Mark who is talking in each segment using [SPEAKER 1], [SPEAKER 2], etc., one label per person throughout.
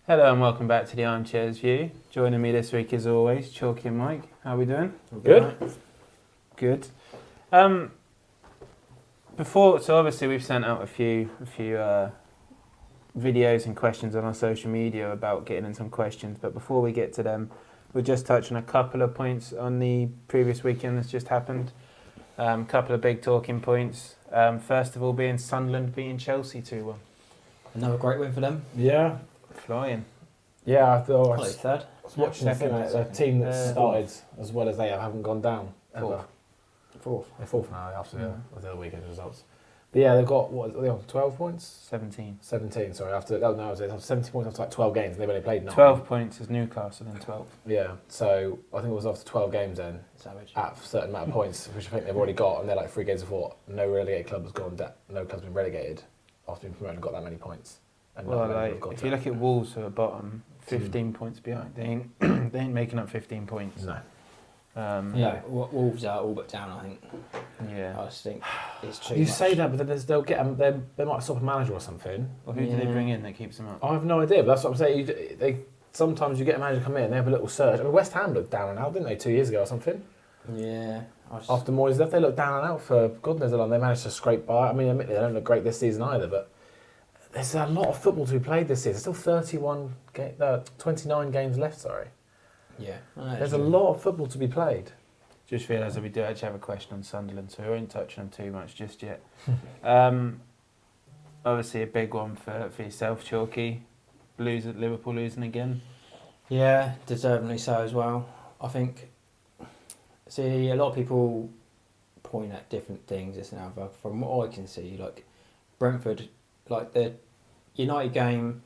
[SPEAKER 1] Hello and welcome back to the Armchairs View. Joining me this week as always, Chalky and Mike. How are we doing?
[SPEAKER 2] Good.
[SPEAKER 1] Good. So obviously we've sent out a few videos and questions on our social media about getting in some questions, but before we get to them, we'll just touch on a couple of points on the previous weekend that's just happened. A couple of big talking points. First of all being Sunderland beating Chelsea 2-1.
[SPEAKER 3] Another great win for them.
[SPEAKER 2] Yeah.
[SPEAKER 1] Flying.
[SPEAKER 2] Yeah, I thought I
[SPEAKER 3] Probably third.
[SPEAKER 2] was watching a team that started as well as they haven't gone down.
[SPEAKER 3] Fourth.
[SPEAKER 2] They're fourth now after the other weekend results. But yeah, they've got, what, are they on 12 points?
[SPEAKER 1] 17.
[SPEAKER 2] 17, sorry. After 70 points after like 12 games, and they've only played 9.
[SPEAKER 1] 12 points is Newcastle and 12.
[SPEAKER 2] Yeah, so I think it was after 12 games then,
[SPEAKER 3] Savage.
[SPEAKER 2] at a certain amount of points, which I think they've already got, and they're like 3 games before. No relegated club has gone down, no club's been relegated after being promoted and got that many points. And
[SPEAKER 1] Well, if you look at Wolves who are bottom, 15 points behind, they ain't making up 15 points.
[SPEAKER 2] No.
[SPEAKER 3] Wolves are all but down, I think.
[SPEAKER 1] Yeah.
[SPEAKER 3] I just think it's too
[SPEAKER 2] You
[SPEAKER 3] much.
[SPEAKER 2] say that, but then they'll get they might stop a manager or something.
[SPEAKER 1] Well, who do they bring in that keeps them up?
[SPEAKER 2] I have no idea, but that's what I'm saying. Sometimes you get a manager come in, they have a little surge. I mean, West Ham looked down and out, didn't they, 2 years ago or something?
[SPEAKER 3] Yeah.
[SPEAKER 2] After Moyes left, they looked down and out for God knows how long. They managed to scrape by. I mean, admittedly, they don't look great this season either, but there's a lot of football to be played this season. There's still 29 games left, sorry.
[SPEAKER 3] Yeah.
[SPEAKER 2] There's a lot of football to be played.
[SPEAKER 1] Just realised that we do actually have a question on Sunderland, so we won't touch on them too much just yet. Obviously, a big one for yourself, Chalky. Liverpool losing again.
[SPEAKER 3] Yeah, deservedly so as well. I think. See, a lot of people point at different things, this and that, but from what I can see, like Brentford, like the United game.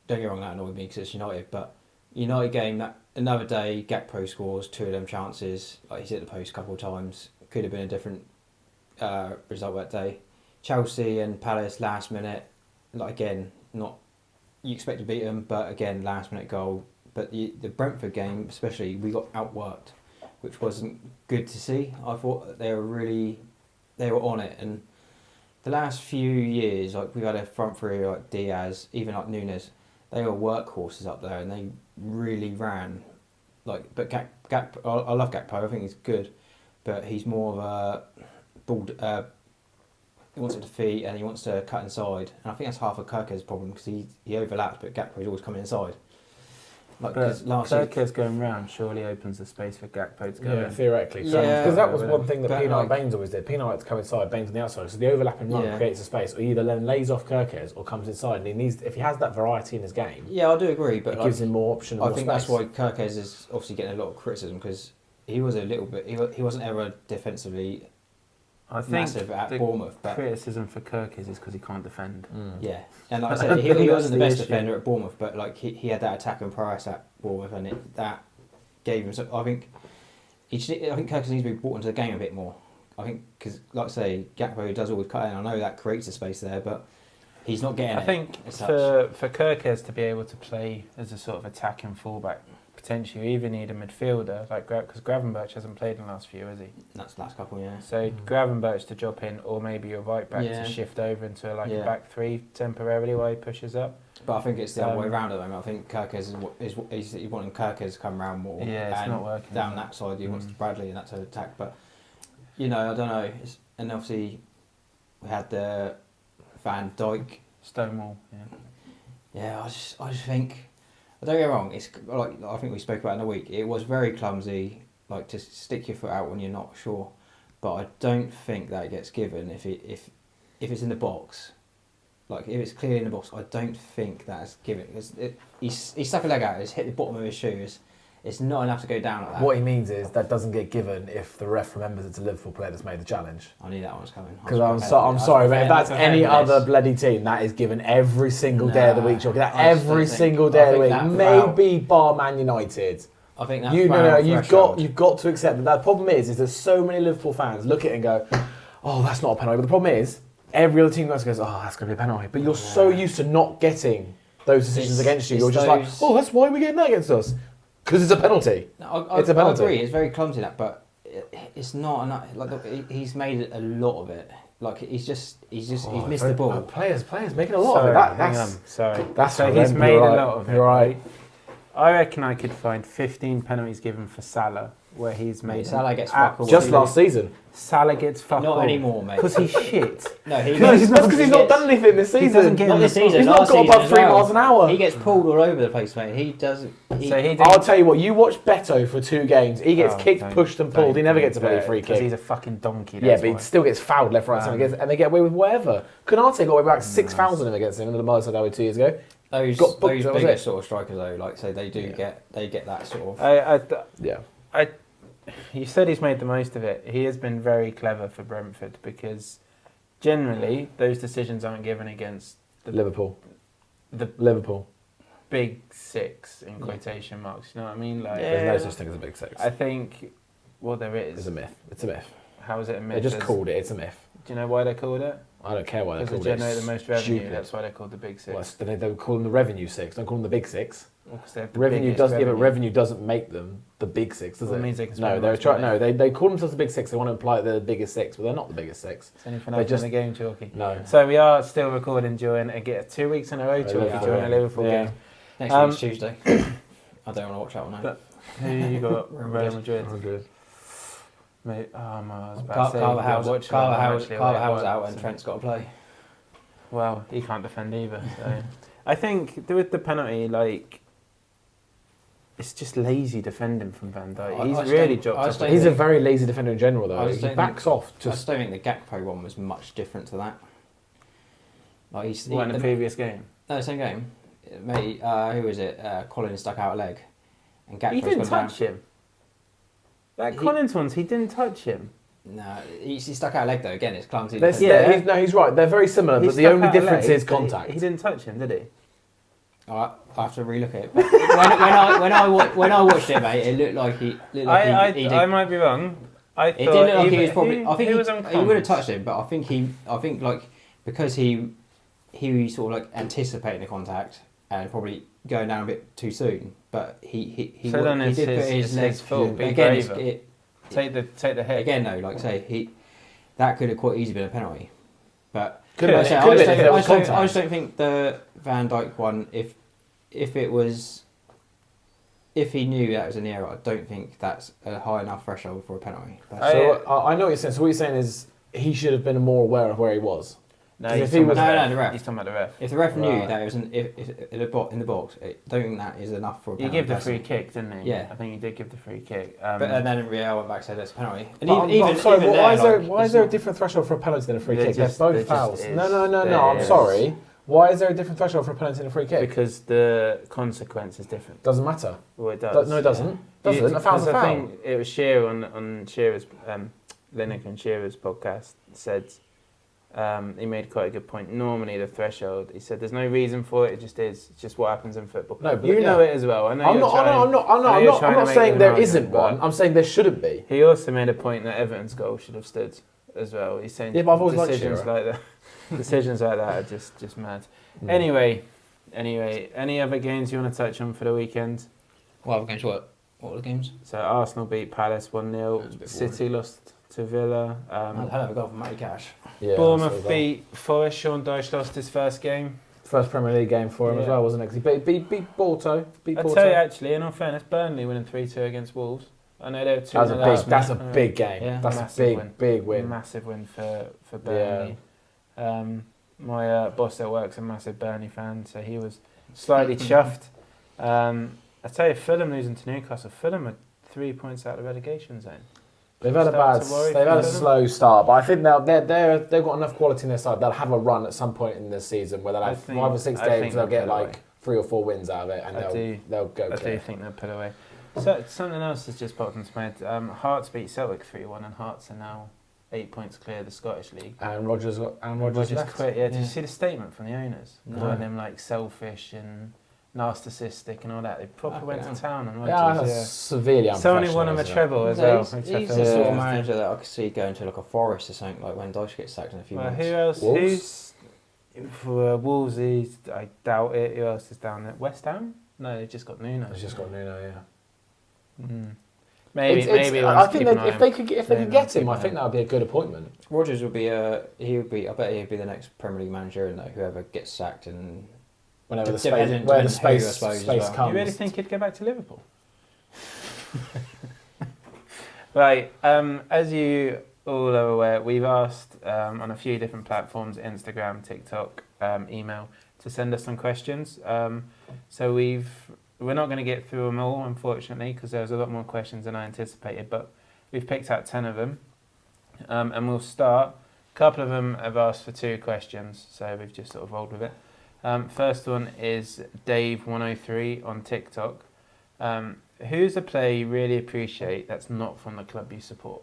[SPEAKER 3] Don't get me wrong, that annoyed me because it's United, but United game, that another day, Gakpo scores 2 of them chances. Like he's hit the post a couple of times. Could have been a different result that day. Chelsea and Palace last minute. Like again, not you expect to beat them, but again last minute goal. But the Brentford game, especially, we got outworked, which wasn't good to see. I thought they were on it, and the last few years, like we've had a front three like Diaz, even like Nunes. They were workhorses up there, and they really ran. Like, but Gakpo, I love Gakpo. I think he's good, but he's more of a ball. He wants to defeat and he wants to cut inside, and I think that's half of Kirker's problem because he overlaps, but Gakpo's always coming inside. Like,
[SPEAKER 1] But Kirker's going round surely opens the space for Gakpo to go in.
[SPEAKER 2] Theoretically.
[SPEAKER 3] Yeah.
[SPEAKER 2] Because that was one thing that
[SPEAKER 3] But
[SPEAKER 2] Pienaar and
[SPEAKER 3] like-
[SPEAKER 2] Baines always did. Pienaar liked to come inside, Baines on the outside. So the overlapping run creates a space. Or he either then lays off Kirkers or comes inside. And he needs, if he has that variety in his game,
[SPEAKER 3] Yeah, I do agree, but
[SPEAKER 2] it
[SPEAKER 3] like,
[SPEAKER 2] gives him more option and
[SPEAKER 3] I
[SPEAKER 2] more
[SPEAKER 3] think
[SPEAKER 2] space.
[SPEAKER 3] that's why Kirkes is obviously getting a lot of criticism because he was a little bit. He wasn't ever defensively
[SPEAKER 1] I think
[SPEAKER 3] massive at
[SPEAKER 1] the
[SPEAKER 3] Bournemouth, but
[SPEAKER 1] criticism for Kirk is because he can't defend.
[SPEAKER 3] yeah, and like I said, he
[SPEAKER 1] That's
[SPEAKER 3] wasn't the
[SPEAKER 1] the
[SPEAKER 3] best
[SPEAKER 1] issue.
[SPEAKER 3] defender at Bournemouth, but like he had that attacking prowess at Bournemouth, and that gave him. So I think Kirkes needs to be brought into the game a bit more. I think because, like I say, Gakpo does always cut in. I know that creates a space there, but he's not getting
[SPEAKER 1] I
[SPEAKER 3] it.
[SPEAKER 1] think
[SPEAKER 3] as such.
[SPEAKER 1] for Kirkes to be able to play as a sort of attacking fullback, potentially you even need a midfielder like because Gravenberch hasn't played in the last few, has he?
[SPEAKER 3] That's the last couple, yeah.
[SPEAKER 1] So Gravenberch to drop in, or maybe your right back
[SPEAKER 3] Yeah.
[SPEAKER 1] to shift over into a
[SPEAKER 3] Yeah.
[SPEAKER 1] back three temporarily while he pushes up.
[SPEAKER 3] But I think it's the other way around at the moment. I think Kirkes is wanting Kirkes to come round more.
[SPEAKER 1] Yeah, it's
[SPEAKER 3] and
[SPEAKER 1] not working.
[SPEAKER 3] down that side. He wants Bradley and that to attack. But I don't know. And obviously, we had the Van Dijk.
[SPEAKER 1] Stonewall, yeah.
[SPEAKER 3] Yeah, I just think. Don't get me wrong. It's like I think we spoke about in the week. It was very clumsy. Like to stick your foot out when you're not sure. But I don't think that it gets given if it's in the box. Like if it's clear in the box, I don't think that's given. He stuck a leg out. It's hit the bottom of his shoes. It's not enough to go down like that.
[SPEAKER 2] What he means is that doesn't get given if the ref remembers it's a Liverpool player that's made the challenge.
[SPEAKER 3] I knew that one was coming.
[SPEAKER 2] Because I'm sorry, but if that's any other bloody team, that is given every single day of the week. That
[SPEAKER 3] I just
[SPEAKER 2] every
[SPEAKER 3] don't think-
[SPEAKER 2] single
[SPEAKER 3] I
[SPEAKER 2] day of the
[SPEAKER 3] think
[SPEAKER 2] week.
[SPEAKER 3] that
[SPEAKER 2] Maybe bar Man United.
[SPEAKER 3] I think that's
[SPEAKER 2] You've got to accept that. The problem is there's so many Liverpool fans look at it and go, "Oh, that's not a penalty." But the problem is every other team goes, "Oh, that's going to be a penalty." But you're so used to not getting those decisions against you. You're just like, "Oh, that's why we're getting that against us." Because it's a penalty.
[SPEAKER 3] No,
[SPEAKER 2] It's a penalty.
[SPEAKER 3] I agree. It's very clumsy that, but it's not enough. Like he's made a lot of it. Like he's missed
[SPEAKER 2] very-
[SPEAKER 3] the ball.
[SPEAKER 2] Players making a lot
[SPEAKER 1] Sorry,
[SPEAKER 2] of it. That,
[SPEAKER 1] hang
[SPEAKER 2] that's
[SPEAKER 1] on. Sorry.
[SPEAKER 2] that's
[SPEAKER 1] so he's
[SPEAKER 2] horrendous.
[SPEAKER 1] made
[SPEAKER 2] You're
[SPEAKER 1] a
[SPEAKER 2] right.
[SPEAKER 1] lot of it.
[SPEAKER 2] You're right.
[SPEAKER 1] I reckon I could find 15 penalties given for Salah where he's made.
[SPEAKER 3] Salah gets
[SPEAKER 1] ab-
[SPEAKER 3] fuck all.
[SPEAKER 2] Just last season.
[SPEAKER 1] Salah gets fuck
[SPEAKER 3] Not
[SPEAKER 1] all.
[SPEAKER 3] anymore, mate.
[SPEAKER 1] Because he's shit.
[SPEAKER 3] No,
[SPEAKER 2] No, that's because he's not done anything this season.
[SPEAKER 1] doesn't get
[SPEAKER 3] Not
[SPEAKER 1] in
[SPEAKER 3] this
[SPEAKER 1] the-
[SPEAKER 3] season.
[SPEAKER 2] He's not
[SPEAKER 3] last
[SPEAKER 2] got
[SPEAKER 3] season
[SPEAKER 2] above
[SPEAKER 3] as
[SPEAKER 2] 3
[SPEAKER 3] well.
[SPEAKER 2] miles an hour.
[SPEAKER 3] He gets pulled all over the place, mate. He doesn't.
[SPEAKER 1] So he didn't.
[SPEAKER 2] I'll tell you what, you watch Beto for 2 games, he gets
[SPEAKER 1] Oh,
[SPEAKER 2] kicked,
[SPEAKER 1] don't-
[SPEAKER 2] pushed and pulled, he never gets a bloody
[SPEAKER 1] don't,
[SPEAKER 2] free
[SPEAKER 1] 'cause
[SPEAKER 2] kick.
[SPEAKER 1] he's a fucking donkey.
[SPEAKER 2] Yeah,
[SPEAKER 1] That's
[SPEAKER 2] but he
[SPEAKER 1] why.
[SPEAKER 2] still gets fouled left, right, centre, and they get away with whatever. Kanate got away with about 6
[SPEAKER 1] Nice.
[SPEAKER 2] fouls on him against him in the Merseyside derby 2 years ago.
[SPEAKER 3] Those
[SPEAKER 2] Got booked,
[SPEAKER 3] those
[SPEAKER 2] that was
[SPEAKER 3] bigger
[SPEAKER 2] it.
[SPEAKER 3] sort of strikers though, like say they do
[SPEAKER 2] Yeah.
[SPEAKER 3] get that sort of.
[SPEAKER 2] Yeah.
[SPEAKER 1] You said he's made the most of it. He has been very clever for Brentford because generally those decisions aren't given against
[SPEAKER 2] Liverpool.
[SPEAKER 1] the
[SPEAKER 2] Liverpool.
[SPEAKER 1] big 6 in quotation marks. You know what I mean? Like,
[SPEAKER 2] There's no such thing as a big 6.
[SPEAKER 1] I think, well, there
[SPEAKER 2] It's
[SPEAKER 1] is.
[SPEAKER 2] a myth. It's a myth.
[SPEAKER 1] How is it a myth?
[SPEAKER 2] They just
[SPEAKER 1] There's-
[SPEAKER 2] called it. It's a myth.
[SPEAKER 1] Do you know why they called it?
[SPEAKER 2] I don't care why they
[SPEAKER 1] Because
[SPEAKER 2] called
[SPEAKER 1] they
[SPEAKER 2] it.
[SPEAKER 1] generate the most revenue.
[SPEAKER 2] Stupid.
[SPEAKER 1] That's why they're called the big 6.
[SPEAKER 2] Well, they call them the revenue 6. Don't call them the big 6.
[SPEAKER 1] Well, 'cause they have the
[SPEAKER 2] Revenue
[SPEAKER 1] biggest
[SPEAKER 2] doesn't. Yeah, but revenue doesn't make them the big 6, does
[SPEAKER 1] Well, it
[SPEAKER 2] it?
[SPEAKER 1] means they can
[SPEAKER 2] No,
[SPEAKER 1] spend
[SPEAKER 2] they're
[SPEAKER 1] most
[SPEAKER 2] trying.
[SPEAKER 1] money.
[SPEAKER 2] No, they call themselves the big 6. They want to imply they're the biggest 6, but they're not the biggest 6.
[SPEAKER 1] It's anything
[SPEAKER 2] They
[SPEAKER 1] else
[SPEAKER 2] just-
[SPEAKER 1] in the game talking.
[SPEAKER 2] No.
[SPEAKER 1] So we are still recording during 2 weeks in a row talking
[SPEAKER 2] Liverpool
[SPEAKER 1] during a
[SPEAKER 2] game.
[SPEAKER 1] Liverpool
[SPEAKER 2] Yeah.
[SPEAKER 1] game.
[SPEAKER 3] Next
[SPEAKER 1] Um,
[SPEAKER 3] week's Tuesday. I don't want to watch that one now.
[SPEAKER 1] But- Who you got?
[SPEAKER 3] Real
[SPEAKER 1] Real
[SPEAKER 3] Madrid.
[SPEAKER 1] Madrid. Mate, I was about to say,
[SPEAKER 3] Carvajal
[SPEAKER 1] watch it, I'm actually away at
[SPEAKER 3] Carvajal's
[SPEAKER 1] work,
[SPEAKER 3] out and
[SPEAKER 1] so-
[SPEAKER 3] Trent's got to play.
[SPEAKER 1] Well, he can't defend either. So. I think with the penalty, like, it's just lazy defending from Van Dijk.
[SPEAKER 3] I
[SPEAKER 1] He's
[SPEAKER 3] just
[SPEAKER 1] really
[SPEAKER 3] don't-
[SPEAKER 1] dropped
[SPEAKER 3] I
[SPEAKER 1] off.
[SPEAKER 3] just don't
[SPEAKER 2] He's a
[SPEAKER 3] think-
[SPEAKER 2] very lazy defender in general, though.
[SPEAKER 3] I just
[SPEAKER 2] He
[SPEAKER 3] don't
[SPEAKER 2] backs off.
[SPEAKER 3] I just don't think the Gakpo one was much different to that. Like
[SPEAKER 1] What, in the previous game?
[SPEAKER 3] No, same game. Mate, who was it? Collins stuck out a leg, and Gakpo's
[SPEAKER 1] He didn't
[SPEAKER 3] gone down.
[SPEAKER 1] touch him. That
[SPEAKER 3] He-
[SPEAKER 1] Collins ones, he didn't touch him.
[SPEAKER 3] No, he stuck out a leg though. Again, it's clumsy.
[SPEAKER 2] There's-
[SPEAKER 1] Yeah.
[SPEAKER 2] he's right. They're very similar,
[SPEAKER 1] He
[SPEAKER 2] but the
[SPEAKER 1] stuck
[SPEAKER 2] only
[SPEAKER 1] out a
[SPEAKER 2] difference
[SPEAKER 1] leg,
[SPEAKER 2] is
[SPEAKER 1] but
[SPEAKER 2] contact.
[SPEAKER 1] He didn't touch him, did he?
[SPEAKER 3] I have to relook at it. But when I watched it, mate, it looked like he
[SPEAKER 1] I
[SPEAKER 3] did.
[SPEAKER 1] might be wrong. I thought
[SPEAKER 3] It did look like he
[SPEAKER 1] even-
[SPEAKER 3] was probably. I think
[SPEAKER 1] he
[SPEAKER 3] he,
[SPEAKER 1] was on
[SPEAKER 3] he would have
[SPEAKER 1] comms.
[SPEAKER 3] touched him, but I think like because he sort of like anticipating the contact and probably going down a bit too soon. But he
[SPEAKER 1] So then
[SPEAKER 3] he
[SPEAKER 1] it's
[SPEAKER 3] did put
[SPEAKER 1] his-
[SPEAKER 3] his
[SPEAKER 1] it's
[SPEAKER 3] leg.
[SPEAKER 1] his fault, be
[SPEAKER 3] Again, it's,
[SPEAKER 1] braver.
[SPEAKER 3] it,
[SPEAKER 1] Take the hit.
[SPEAKER 3] again though, like say that could have quite easily been a penalty. But
[SPEAKER 2] Could
[SPEAKER 1] have
[SPEAKER 2] have
[SPEAKER 1] been.
[SPEAKER 2] been. Could have been if it was
[SPEAKER 3] I
[SPEAKER 2] contact.
[SPEAKER 3] just don't think the Van Dijk one. If it was. If he knew that was in the air, I don't think that's a high enough threshold for a penalty. But
[SPEAKER 2] So I know what you're saying. So what you're saying is he should have been more aware of where he was.
[SPEAKER 1] No,
[SPEAKER 2] If
[SPEAKER 1] he's
[SPEAKER 2] he
[SPEAKER 1] talking
[SPEAKER 2] was-
[SPEAKER 1] about
[SPEAKER 3] No,
[SPEAKER 1] the
[SPEAKER 3] the ref.
[SPEAKER 1] He's talking about the ref.
[SPEAKER 3] if the ref knew
[SPEAKER 2] Right.
[SPEAKER 3] that it was if in the box, I don't think that is enough for a
[SPEAKER 1] He
[SPEAKER 3] penalty.
[SPEAKER 1] gave the
[SPEAKER 3] personally.
[SPEAKER 1] free kick, didn't he?
[SPEAKER 3] Yeah.
[SPEAKER 1] I think he did give the free kick.
[SPEAKER 3] But and then Real went back and said it's a penalty. And
[SPEAKER 2] But
[SPEAKER 3] even
[SPEAKER 2] sorry,
[SPEAKER 3] even
[SPEAKER 2] why is
[SPEAKER 3] there,
[SPEAKER 2] there
[SPEAKER 3] like,
[SPEAKER 2] why is
[SPEAKER 3] it's
[SPEAKER 2] there a
[SPEAKER 3] not-
[SPEAKER 2] different threshold for a penalty than a free
[SPEAKER 1] There
[SPEAKER 2] kick?
[SPEAKER 1] just-
[SPEAKER 2] They're
[SPEAKER 1] there
[SPEAKER 2] both
[SPEAKER 1] just
[SPEAKER 2] fouls.
[SPEAKER 1] is.
[SPEAKER 2] No.
[SPEAKER 1] There
[SPEAKER 2] I'm
[SPEAKER 1] is.
[SPEAKER 2] sorry. Why is there a different threshold for a penalty than a free kick?
[SPEAKER 1] because the consequence is different.
[SPEAKER 2] Doesn't matter.
[SPEAKER 1] Well, it does.
[SPEAKER 2] No, it doesn't. Doesn't. A foul's a
[SPEAKER 1] I
[SPEAKER 2] foul.
[SPEAKER 1] think it was Shearer on Shearer's Lineker and Shearer's podcast said he made quite a good point. Normally the threshold, he said, there's no reason for it. It just is. It's just what happens in football.
[SPEAKER 2] No, but
[SPEAKER 1] you know
[SPEAKER 2] yeah.
[SPEAKER 1] it as well. I know.
[SPEAKER 2] I'm
[SPEAKER 1] you're
[SPEAKER 2] not.
[SPEAKER 1] trying-
[SPEAKER 2] I'm not. I'm
[SPEAKER 1] I know you're
[SPEAKER 2] not.
[SPEAKER 1] trying
[SPEAKER 2] I'm
[SPEAKER 1] to
[SPEAKER 2] not
[SPEAKER 1] make
[SPEAKER 2] saying
[SPEAKER 1] an
[SPEAKER 2] there
[SPEAKER 1] argument,
[SPEAKER 2] isn't
[SPEAKER 1] but
[SPEAKER 2] one. I'm saying there shouldn't be.
[SPEAKER 1] He also made a point that Everton's goal should have stood as well. He's saying
[SPEAKER 2] Yeah, but I've always liked
[SPEAKER 1] decisions
[SPEAKER 2] Shearer.
[SPEAKER 1] like that. Decisions like that are just mad.
[SPEAKER 2] Mm.
[SPEAKER 1] Anyway, any other games you want to touch on for the weekend?
[SPEAKER 3] Well, against what? What were the games?
[SPEAKER 1] So Arsenal beat Palace
[SPEAKER 3] That was a
[SPEAKER 1] 1-0.
[SPEAKER 3] bit
[SPEAKER 1] City lost to Villa.
[SPEAKER 3] Hell of a goal from Matty Cash.
[SPEAKER 2] Yeah,
[SPEAKER 1] Bournemouth
[SPEAKER 2] so that-
[SPEAKER 1] beat Forest. Sean Dyche lost his first game.
[SPEAKER 2] First Premier League game for him as
[SPEAKER 1] Yeah.
[SPEAKER 2] well, wasn't it? 'Cause he beat Porto. Beat
[SPEAKER 1] I
[SPEAKER 2] Porto.
[SPEAKER 1] tell you, actually, in all fairness, Burnley winning 3-2 against Wolves. I know they were 2
[SPEAKER 2] That's a big game.
[SPEAKER 3] Yeah.
[SPEAKER 2] That's
[SPEAKER 1] Massive
[SPEAKER 2] a
[SPEAKER 1] win.
[SPEAKER 2] big win.
[SPEAKER 1] Massive win for Burnley. My boss at work's a massive Burnley fan, so he was slightly chuffed. I tell you, Fulham losing to Newcastle. Fulham are 3 points out of the relegation zone.
[SPEAKER 2] They've had a
[SPEAKER 1] Start
[SPEAKER 2] bad,
[SPEAKER 1] to worry
[SPEAKER 2] they've had a
[SPEAKER 1] for them.
[SPEAKER 2] slow start, but I think they've got enough quality in their side. They'll have a run at some point in this season where they'll
[SPEAKER 1] I
[SPEAKER 2] have
[SPEAKER 1] think-
[SPEAKER 2] 5 or 6
[SPEAKER 1] I think
[SPEAKER 2] games. They'll
[SPEAKER 1] they'll
[SPEAKER 2] get
[SPEAKER 1] pull away.
[SPEAKER 2] like 3 or 4 wins out of it, and
[SPEAKER 1] I do.
[SPEAKER 2] they'll go.
[SPEAKER 1] I do
[SPEAKER 2] clear.
[SPEAKER 1] think they'll put away. So, something else has just popped into my head. Hearts beat Celtic 3-1, and Hearts are now 8 points clear of the Scottish League.
[SPEAKER 2] And Rogers left.
[SPEAKER 1] quit. Yeah, did you
[SPEAKER 3] Yeah.
[SPEAKER 1] see the statement from the owners?
[SPEAKER 3] No.
[SPEAKER 1] Calling him like selfish and narcissistic and all that. They proper went
[SPEAKER 3] Fucking
[SPEAKER 1] to town on
[SPEAKER 2] Yeah,
[SPEAKER 1] Rodgers.
[SPEAKER 2] that's
[SPEAKER 1] Yeah.
[SPEAKER 2] severely
[SPEAKER 1] It's only
[SPEAKER 2] unprofessional.
[SPEAKER 1] won him a
[SPEAKER 2] isn't it?
[SPEAKER 1] treble as well.
[SPEAKER 3] He's
[SPEAKER 1] which I
[SPEAKER 3] the
[SPEAKER 1] feel
[SPEAKER 3] sort of
[SPEAKER 1] is-
[SPEAKER 3] manager that I could see going to like a Forest or something, like when Dyche gets sacked in a few
[SPEAKER 1] Well,
[SPEAKER 3] months.
[SPEAKER 1] who else?
[SPEAKER 2] Wolves?
[SPEAKER 1] For Wolves, I doubt it. Who else is down there? West Ham? No, they've just got Nuno.
[SPEAKER 2] He's just got Nuno, yeah.
[SPEAKER 1] Mm. Maybe he
[SPEAKER 2] I
[SPEAKER 1] wants to
[SPEAKER 2] think
[SPEAKER 1] keep an
[SPEAKER 2] that
[SPEAKER 1] eye
[SPEAKER 2] if
[SPEAKER 1] on
[SPEAKER 2] they
[SPEAKER 1] him.
[SPEAKER 2] could
[SPEAKER 1] Maybe
[SPEAKER 2] get
[SPEAKER 1] wants to
[SPEAKER 2] him,
[SPEAKER 1] keep
[SPEAKER 2] I
[SPEAKER 1] an
[SPEAKER 2] think
[SPEAKER 1] eye
[SPEAKER 2] that would be a good appointment.
[SPEAKER 3] Rodgers will be I bet he'll be the next Premier League manager, and whoever gets sacked and
[SPEAKER 2] Whenever the
[SPEAKER 3] Dependent-
[SPEAKER 2] space, where the
[SPEAKER 3] dependent who, I
[SPEAKER 2] space,
[SPEAKER 3] suppose, as
[SPEAKER 2] space
[SPEAKER 3] well.
[SPEAKER 1] You
[SPEAKER 2] comes.
[SPEAKER 1] really think he'd go back to Liverpool? Right, as you all are aware, we've asked on a few different platforms, Instagram, TikTok, email, to send us some questions. So we're not going to get through them all, unfortunately, because there's a lot more questions than I anticipated, but we've picked out 10 of them. And we'll start. A couple of them have asked for 2 questions, so we've just sort of rolled with it. First one is Dave103 on TikTok. Who's a player you really appreciate that's not from the club you support?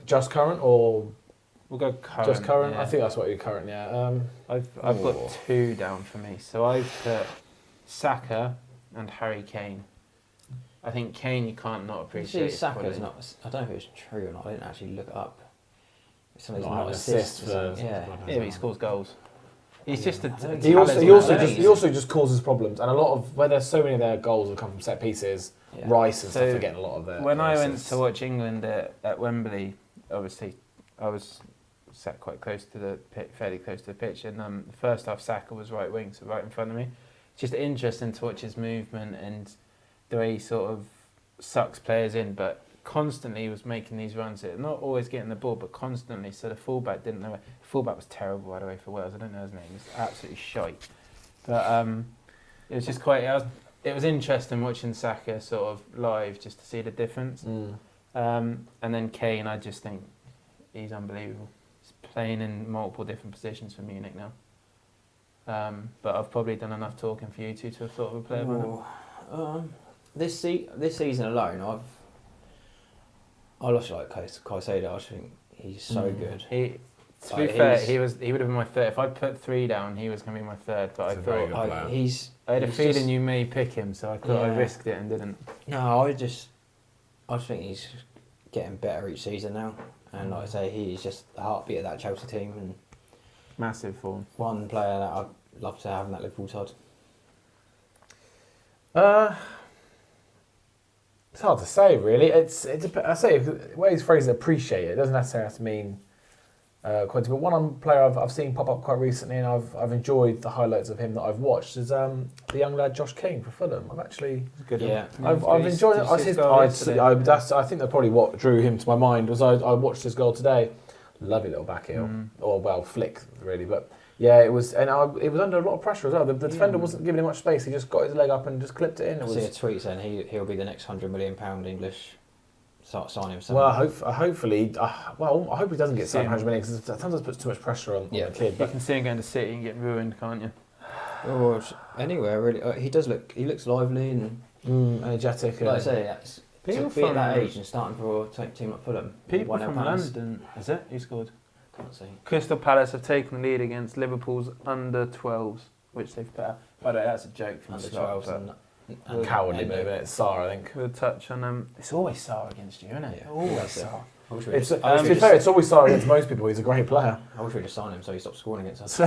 [SPEAKER 2] Just current, or
[SPEAKER 1] We'll go current.
[SPEAKER 2] just current?
[SPEAKER 1] Yeah.
[SPEAKER 2] I think that's what you're current. Yeah.
[SPEAKER 1] I've got 2 down for me. So I've put Saka and Harry Kane. I think Kane you can't not appreciate. his
[SPEAKER 3] Saka's
[SPEAKER 1] quality.
[SPEAKER 3] not. I don't know if it's true or not. I didn't actually look it up. Somebody's
[SPEAKER 2] Not
[SPEAKER 3] not
[SPEAKER 2] having
[SPEAKER 3] assists.
[SPEAKER 2] assists
[SPEAKER 3] or
[SPEAKER 2] for-
[SPEAKER 3] something. Yeah.
[SPEAKER 1] Yeah, but he scores goals. He's just a
[SPEAKER 3] I don't
[SPEAKER 2] He
[SPEAKER 3] know.
[SPEAKER 2] also,
[SPEAKER 1] talisman.
[SPEAKER 2] he also just causes problems, and a lot of where there's so many of their goals have come from set pieces.
[SPEAKER 3] Yeah.
[SPEAKER 2] Rice and
[SPEAKER 1] So
[SPEAKER 2] stuff are getting a lot of their.
[SPEAKER 1] When I went
[SPEAKER 2] assists.
[SPEAKER 1] to watch England at Wembley, obviously I was sat quite close to the pitch, fairly close to the pitch, and the first half Saka was right wing, so right in front of me. It's just interesting to watch his movement and the way he sort of sucks players in, but constantly he was making these runs. Not always getting the ball, but constantly. So the fullback didn't know. The fullback was terrible, by the way, for Wales. I don't know his name. He's absolutely shite. But it was just quite. It was interesting watching Saka sort of live just to see the difference. And then Kane, I just think he's unbelievable. He's playing in multiple different positions for Munich now. But I've probably done enough talking for you two to have thought of a player.
[SPEAKER 3] This season alone, I lost like Caicedo. I just think he's so good.
[SPEAKER 1] To be fair, he would have been my third. If I put 3 down, he was going to be my third. But
[SPEAKER 2] He's a very good
[SPEAKER 1] I
[SPEAKER 2] player.
[SPEAKER 1] had a
[SPEAKER 3] he's
[SPEAKER 1] feeling
[SPEAKER 3] just-
[SPEAKER 1] you may pick him, so I thought I
[SPEAKER 3] Yeah.
[SPEAKER 1] risked it and didn't.
[SPEAKER 3] No, I just think he's getting better each season now, and like I say, he's just the heartbeat of that Chelsea team, and
[SPEAKER 1] Massive form.
[SPEAKER 3] one player that I'd love to have in that Liverpool side.
[SPEAKER 2] It's hard to say, really. I say the way he's phrased, appreciate it. It doesn't necessarily have to mean quality. But one player I've seen pop up quite recently, and I've enjoyed the highlights of him that I've watched, is the young lad Josh King for Fulham. I've actually,
[SPEAKER 1] Good.
[SPEAKER 3] Yeah.
[SPEAKER 2] I've enjoyed it. I think that probably what drew him to my mind was I watched his goal today. Lovely little back heel, or flick really, but. Yeah, it was, and it was under a lot of pressure as well. The defender wasn't giving him much space. He just got his leg up and just clipped it in.
[SPEAKER 3] I see a tweet saying he'll be the next £100 million English signing.
[SPEAKER 2] Well, hopefully, I hope he doesn't get signed
[SPEAKER 1] him.
[SPEAKER 2] 100 million because sometimes it puts too much pressure on the kid.
[SPEAKER 1] You
[SPEAKER 2] But
[SPEAKER 1] can see him going to City and getting ruined, can't you?
[SPEAKER 3] Or anywhere really. He looks lively and
[SPEAKER 2] energetic.
[SPEAKER 3] like I say, that's
[SPEAKER 1] People
[SPEAKER 3] to be at
[SPEAKER 1] from-
[SPEAKER 3] that age and starting for a team like Fulham.
[SPEAKER 1] People
[SPEAKER 3] 1-0
[SPEAKER 1] from
[SPEAKER 3] Palace.
[SPEAKER 1] London, is it? Who scored?
[SPEAKER 3] Can't see.
[SPEAKER 1] Crystal Palace have taken the lead against Liverpool's under 12s, which they've put out. By the way, that's a joke from
[SPEAKER 3] Under
[SPEAKER 1] Scott,
[SPEAKER 3] 12s
[SPEAKER 1] but
[SPEAKER 3] and
[SPEAKER 2] cowardly
[SPEAKER 3] Endo.
[SPEAKER 2] move, isn't it? It's Sarr, I think.
[SPEAKER 1] with a touch on It's always Sarr against you, isn't it?
[SPEAKER 3] Yeah.
[SPEAKER 1] Always
[SPEAKER 3] Yeah.
[SPEAKER 1] Sarr.
[SPEAKER 3] I wish we
[SPEAKER 2] It's,
[SPEAKER 3] just-
[SPEAKER 2] to be fair, it's always Sarr against most people. He's a great player.
[SPEAKER 3] I wish we just signed him so he stopped scoring against us.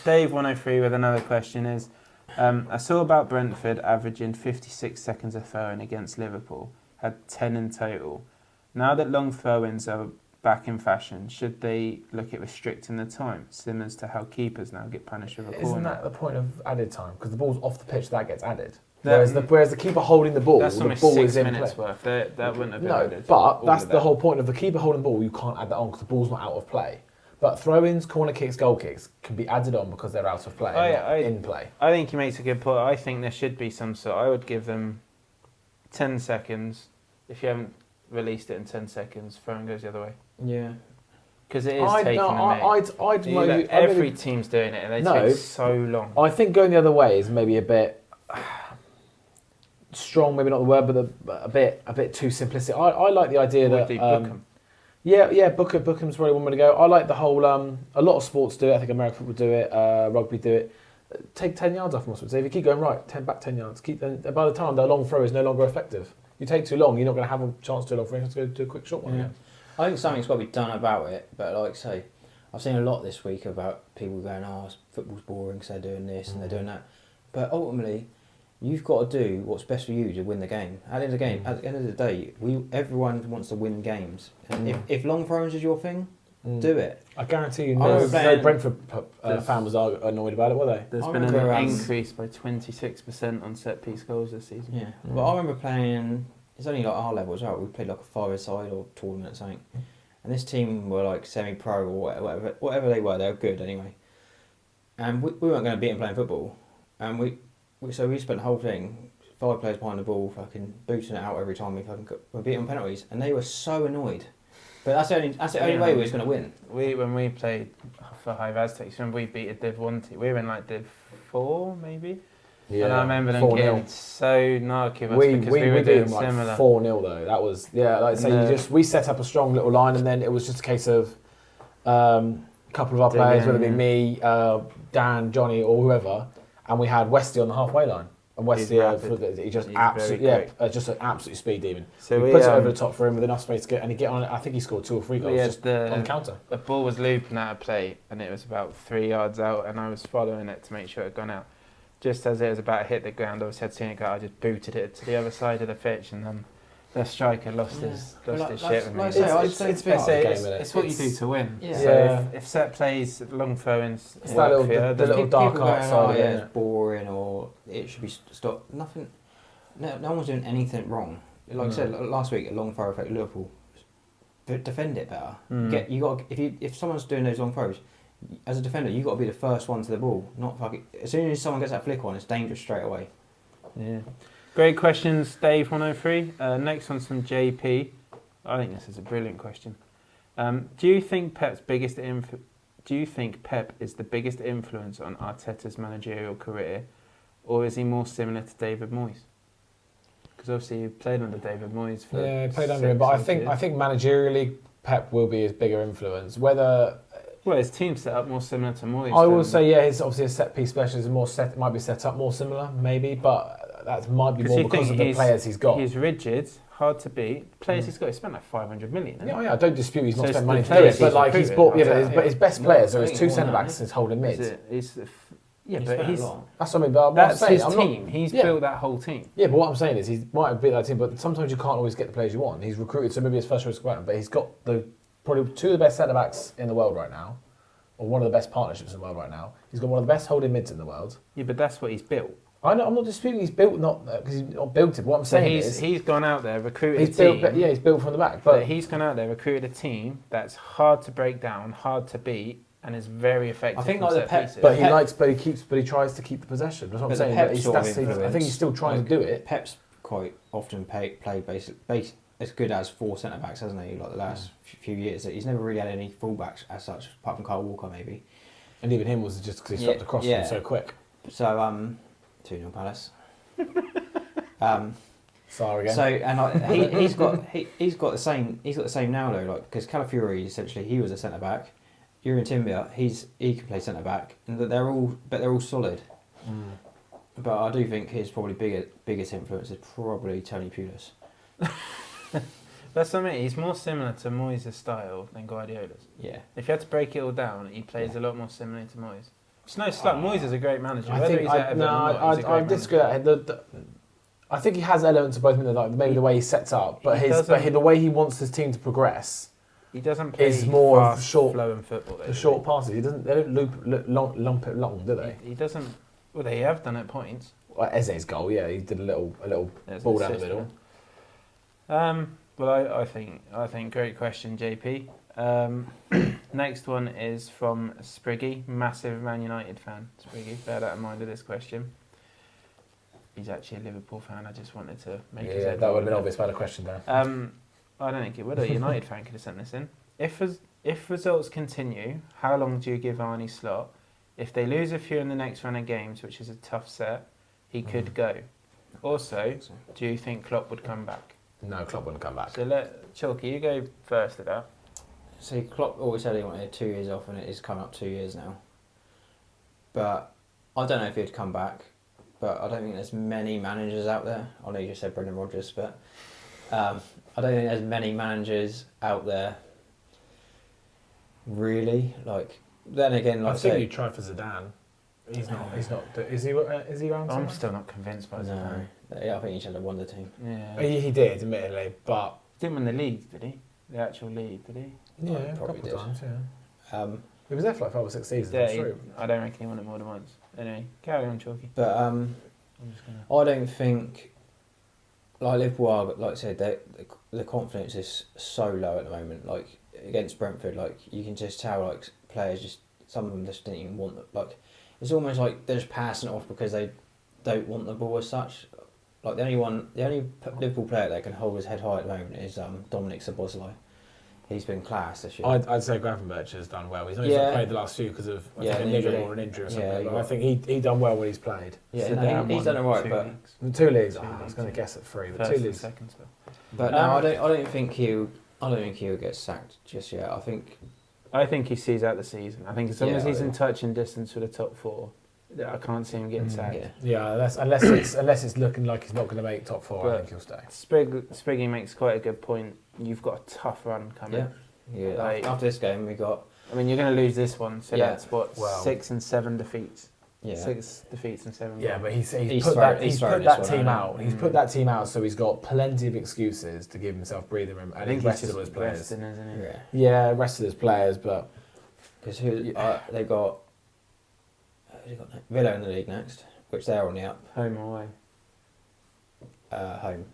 [SPEAKER 1] Dave103 with another question is, I saw about Brentford averaging 56 seconds of throwing against Liverpool, had 10 in total. Now that long throw-ins are back in fashion, should they look at restricting the time, similar to how keepers now get punished with a corner?
[SPEAKER 2] Isn't that the point of added time? Because the ball's off the pitch, that gets added.
[SPEAKER 1] That-
[SPEAKER 2] Whereas the keeper holding the ball,
[SPEAKER 1] That's
[SPEAKER 2] the
[SPEAKER 1] almost
[SPEAKER 2] ball
[SPEAKER 1] 6
[SPEAKER 2] is in
[SPEAKER 1] minutes
[SPEAKER 2] play.
[SPEAKER 1] worth. That wouldn't have been
[SPEAKER 2] No,
[SPEAKER 1] added.
[SPEAKER 2] but
[SPEAKER 1] All
[SPEAKER 2] that's
[SPEAKER 1] of
[SPEAKER 2] the
[SPEAKER 1] that.
[SPEAKER 2] whole point of the keeper holding the ball. You can't add that on because the ball's not out of play. But throw-ins, corner kicks, goal kicks can be added on because they're out of play, not in play.
[SPEAKER 1] I think he makes a good point. I think there should be some sort. I would give them 10 seconds. If you haven't released it in 10 seconds, throwing goes the other way.
[SPEAKER 3] Yeah.
[SPEAKER 1] Because it is taking every team's doing it, and they take so long.
[SPEAKER 2] I think going the other way is maybe a bit strong, maybe not the word, but a bit too simplistic. I like the idea that
[SPEAKER 1] Bookham.
[SPEAKER 2] Bookham's probably one way to go. I like the whole. A lot of sports do it. I think American football do it. Rugby do it. Take 10 yards off them. So if you keep going right, 10 yards. By the time the long throw is no longer effective. You take too long, you're not going to have a chance to do a long throw. You have to go do a quick short one.
[SPEAKER 3] Yeah.
[SPEAKER 2] Again.
[SPEAKER 3] I think something's got to be done about it, but like I say, I've seen a lot this week about people going, football's boring because they're doing this and they're doing that. But ultimately, You've got to do what's best for you to win the game. At the end of the game, at the end of the day, everyone wants to win games. And if long throws is your thing, do it.
[SPEAKER 2] I guarantee you,
[SPEAKER 3] I remember
[SPEAKER 2] no
[SPEAKER 3] playing-
[SPEAKER 2] Brentford fan was annoyed about it, were they?
[SPEAKER 1] There's
[SPEAKER 3] I
[SPEAKER 1] been an
[SPEAKER 3] remember,
[SPEAKER 1] increase by 26% on set piece goals this season.
[SPEAKER 3] Yeah, but I remember playing. It's only like our level as well. We played like a five-a-side or tournament or something, and this team were like semi-pro or whatever they were. They were good anyway, and we weren't going to beat them playing football, and we spent the whole thing 5 players behind the ball, fucking booting it out every time we beat them on penalties, and they were so annoyed. But that's the only way we was going to win.
[SPEAKER 1] When we played for Hive Aztecs, when we beat a Div 1 team, we were in like Div 4 maybe.
[SPEAKER 2] Yeah.
[SPEAKER 1] And I remember them
[SPEAKER 2] 4-0.
[SPEAKER 1] getting so narky with us
[SPEAKER 2] We
[SPEAKER 1] because we were
[SPEAKER 2] did
[SPEAKER 1] doing
[SPEAKER 2] them like
[SPEAKER 1] similar.
[SPEAKER 2] 4-0 though. That was like I say, we set up a strong little line, and then it was just a case of a couple of our
[SPEAKER 1] Dig
[SPEAKER 2] players,
[SPEAKER 1] in,
[SPEAKER 2] whether it be me, Dan, Johnny, or whoever, and we had Westy on the halfway line. And Westy,
[SPEAKER 1] He's rapid.
[SPEAKER 2] he just
[SPEAKER 1] He's
[SPEAKER 2] absolutely,
[SPEAKER 1] very
[SPEAKER 2] just an absolute speed demon.
[SPEAKER 1] So
[SPEAKER 2] we put it over the top for him with enough space to get, and he get on. I think he scored 2 or 3 goals just on the counter.
[SPEAKER 1] The ball was looping out of play, and it was about 3 yards out, and I was following it to make sure it had gone out. Just as it was about to hit the ground, obviously I'd seen it go, I just booted it to the other side of the pitch, and then the striker lost his shit with me. It's what you do to win.
[SPEAKER 3] Yeah.
[SPEAKER 1] So if set plays, long throw-ins,
[SPEAKER 2] It's that little,
[SPEAKER 1] for you,
[SPEAKER 2] the
[SPEAKER 1] then
[SPEAKER 2] little dark
[SPEAKER 3] people
[SPEAKER 2] art
[SPEAKER 3] going,
[SPEAKER 2] side.
[SPEAKER 3] yeah,
[SPEAKER 2] Yeah.
[SPEAKER 3] it's boring or it should be stopped. Nothing. No one's doing anything wrong. Like I said last week, a long throw affected Liverpool. Defend it better. If someone's doing those long throws, as a defender, you got to be the first one to the ball. Not fucking. As soon as someone gets that flick on, it's dangerous straight away.
[SPEAKER 1] Yeah. Great questions, Dave 103. Next one's from JP. I think this is a brilliant question. Do you think Pep is the biggest influence on Arteta's managerial career, or is he more similar to David Moyes? Because obviously you played under David Moyes for
[SPEAKER 2] He played under him, but I think managerially Pep will be his bigger influence. Whether
[SPEAKER 1] his team set up more similar to Moyes.
[SPEAKER 2] I will say, he's obviously a set piece specialist, might be set up more similar, maybe, but that might be more because of the players he's got.
[SPEAKER 1] He's rigid, hard to beat. The players he's got, he spent like 500 million.
[SPEAKER 2] I don't dispute he's not spent money to do
[SPEAKER 1] players
[SPEAKER 2] it, but like he's bought, but his best players are his
[SPEAKER 3] think
[SPEAKER 2] 2
[SPEAKER 3] more
[SPEAKER 2] centre
[SPEAKER 3] than
[SPEAKER 2] backs, his holding mids.
[SPEAKER 1] That's
[SPEAKER 2] what I mean. But
[SPEAKER 1] that's
[SPEAKER 2] I'm saying,
[SPEAKER 1] his team. He's built that whole team.
[SPEAKER 2] Yeah, but what I'm saying is he might have built that team, but sometimes you can't always get the players you want. He's recruited, so maybe his first choice but he's got probably 2 of the best centre backs in the world right now, or one of the best partnerships in the world right now. He's got one of the best holding mids in the world.
[SPEAKER 1] Yeah, but that's what he's built.
[SPEAKER 2] I know, I'm not disputing he's built, not because he's not built it. What I'm saying is
[SPEAKER 1] he's gone out there, recruited
[SPEAKER 2] he's
[SPEAKER 1] a team.
[SPEAKER 2] built, he's built from the back. But
[SPEAKER 1] he's gone out there, recruited a team that's hard to break down, hard to beat, and is very effective.
[SPEAKER 3] I think
[SPEAKER 1] from
[SPEAKER 3] like the
[SPEAKER 1] set
[SPEAKER 3] Pep,
[SPEAKER 1] pieces.
[SPEAKER 2] but he tries to keep the possession. That's what I'm saying.
[SPEAKER 3] Pep
[SPEAKER 2] But
[SPEAKER 3] sort of
[SPEAKER 2] I think
[SPEAKER 3] influence,
[SPEAKER 2] he's still trying to do it.
[SPEAKER 3] Pep's quite often played base as good as 4 centre backs, hasn't he? Like the last few years, he's never really had any fullbacks as such, apart from Kyle Walker maybe.
[SPEAKER 2] And even him was just because he swept across him so quick.
[SPEAKER 3] So 2-0 Palace.
[SPEAKER 2] Sorry again.
[SPEAKER 3] So he's got the same now though, like because Calafiori essentially he was a centre back. Jurgen Timber he can play centre back, and they're all solid. But I do think his probably biggest influence is probably Tony Pulis.
[SPEAKER 1] That's what I mean. He's more similar to Moyes' style than Guardiola's.
[SPEAKER 3] Yeah.
[SPEAKER 1] If you had to break it all down, he plays a lot more similarly to Moyes. It's no slut. Moyes is a great manager.
[SPEAKER 2] I think I disagree. I think he has elements of both. Like maybe the way he sets up, but the way he wants his team to progress.
[SPEAKER 1] He doesn't play
[SPEAKER 2] is more
[SPEAKER 1] fast,
[SPEAKER 2] short,
[SPEAKER 1] flowing football.
[SPEAKER 2] The short passes. They don't lump it long, do they?
[SPEAKER 1] He doesn't. Well, they have done at points.
[SPEAKER 2] Well, Eze's goal, he did a little ball down the middle.
[SPEAKER 1] Well, I think great question, JP. Next one is from Spriggy, massive Man United fan. Spriggy, bear that in mind with this question. He's actually a Liverpool fan. I just wanted to make his
[SPEAKER 2] that would have been obvious about a question there.
[SPEAKER 1] I don't think it would. A United fan could have sent this in. If results continue, how long do you give Arnie Slot? If they lose a few in the next run of games, which is a tough set, he could go. Also, do you think Klopp would come back?
[SPEAKER 2] No, Klopp wouldn't come back.
[SPEAKER 1] So Chalky, you go first at that.
[SPEAKER 3] See, Klopp always said he wanted 2 years off, and it is coming up 2 years now. But I don't know if he'd come back. But I don't think there's many managers out there. I know you just said Brendan Rodgers, but I don't think there's many managers out there. Really, like then again, like
[SPEAKER 2] I think you try for Zidane. He's not. Is he around?
[SPEAKER 1] I'm
[SPEAKER 2] somewhere?
[SPEAKER 1] still not convinced by his
[SPEAKER 3] No. Yeah, I think he should have won the team.
[SPEAKER 1] Yeah.
[SPEAKER 2] He did, admittedly, but
[SPEAKER 1] Didn't win the league, did he? The actual league, did he?
[SPEAKER 2] yeah, a
[SPEAKER 3] Probably
[SPEAKER 2] couple
[SPEAKER 3] did.
[SPEAKER 2] of times. Yeah. He was there for like 5 or 6 seasons.
[SPEAKER 1] Yeah,
[SPEAKER 2] I'm
[SPEAKER 1] he-
[SPEAKER 2] sure.
[SPEAKER 1] I don't reckon he won it more than once. Anyway, carry on, Chalky.
[SPEAKER 3] But
[SPEAKER 1] I'm just gonna.
[SPEAKER 3] I don't think, like Liverpool are, like I said, the confidence is so low at the moment. Like against Brentford, like you can just tell, like players just some of them just didn't even want it. Like it's almost like they're just passing it off because they don't want the ball as such. Like the only Liverpool player that can hold his head high at the moment is Dominic Szoboszlai. He's been class this year.
[SPEAKER 2] I'd say Gravenberch has done well. He's not played the last few because of
[SPEAKER 3] Yeah,
[SPEAKER 2] a
[SPEAKER 3] an
[SPEAKER 2] niggle
[SPEAKER 3] injury.
[SPEAKER 2] or an injury or something.
[SPEAKER 3] Yeah,
[SPEAKER 2] but
[SPEAKER 3] he
[SPEAKER 2] I think he done well when he's played.
[SPEAKER 3] Yeah,
[SPEAKER 1] So
[SPEAKER 3] no,
[SPEAKER 1] down
[SPEAKER 3] he's done
[SPEAKER 1] one,
[SPEAKER 3] alright,
[SPEAKER 1] 2
[SPEAKER 3] but
[SPEAKER 1] leagues.
[SPEAKER 2] In 2 leagues,
[SPEAKER 1] Two
[SPEAKER 2] I was
[SPEAKER 1] leagues,
[SPEAKER 2] going
[SPEAKER 1] yeah.
[SPEAKER 2] to guess at 3, but
[SPEAKER 1] First
[SPEAKER 2] 2
[SPEAKER 1] and
[SPEAKER 2] leagues.
[SPEAKER 1] second still.
[SPEAKER 3] no, I don't think he'll get sacked just yet.
[SPEAKER 1] I think he sees out the season. I think as long
[SPEAKER 3] Yeah,
[SPEAKER 1] as he's in
[SPEAKER 3] yeah.
[SPEAKER 1] touching distance for the top 4, I can't see him getting sacked.
[SPEAKER 3] Yeah.
[SPEAKER 2] Yeah, unless it's looking like he's not going to make top 4, I
[SPEAKER 1] But-
[SPEAKER 2] think he'll stay.
[SPEAKER 1] Spriggy makes quite a good point. You've got a tough run coming.
[SPEAKER 3] Yeah. Yeah.
[SPEAKER 1] Like-
[SPEAKER 3] After this game, we got
[SPEAKER 1] I mean, you're going to lose this one, so
[SPEAKER 3] Yeah.
[SPEAKER 1] that's what,
[SPEAKER 2] Well-
[SPEAKER 1] 6 and 7 defeats.
[SPEAKER 3] yeah.
[SPEAKER 1] 6 defeats and 7
[SPEAKER 2] Yeah,
[SPEAKER 1] goals.
[SPEAKER 2] but he's
[SPEAKER 3] He's
[SPEAKER 2] put
[SPEAKER 3] thrown-
[SPEAKER 2] that
[SPEAKER 3] he's
[SPEAKER 2] he's
[SPEAKER 3] thrown
[SPEAKER 2] put
[SPEAKER 3] this
[SPEAKER 2] that
[SPEAKER 3] one
[SPEAKER 2] team
[SPEAKER 3] out.
[SPEAKER 2] out. He's put that team out, so he's got plenty of excuses to give himself breathing room.
[SPEAKER 1] I
[SPEAKER 2] And
[SPEAKER 1] think
[SPEAKER 2] he's
[SPEAKER 1] he's
[SPEAKER 2] rested
[SPEAKER 1] just
[SPEAKER 2] all his players.
[SPEAKER 1] resting, isn't he?
[SPEAKER 3] Yeah.
[SPEAKER 2] Yeah, rested his players, but
[SPEAKER 3] Because they got Villa in the league next, which they're on the up.
[SPEAKER 1] Home or away?
[SPEAKER 3] Home.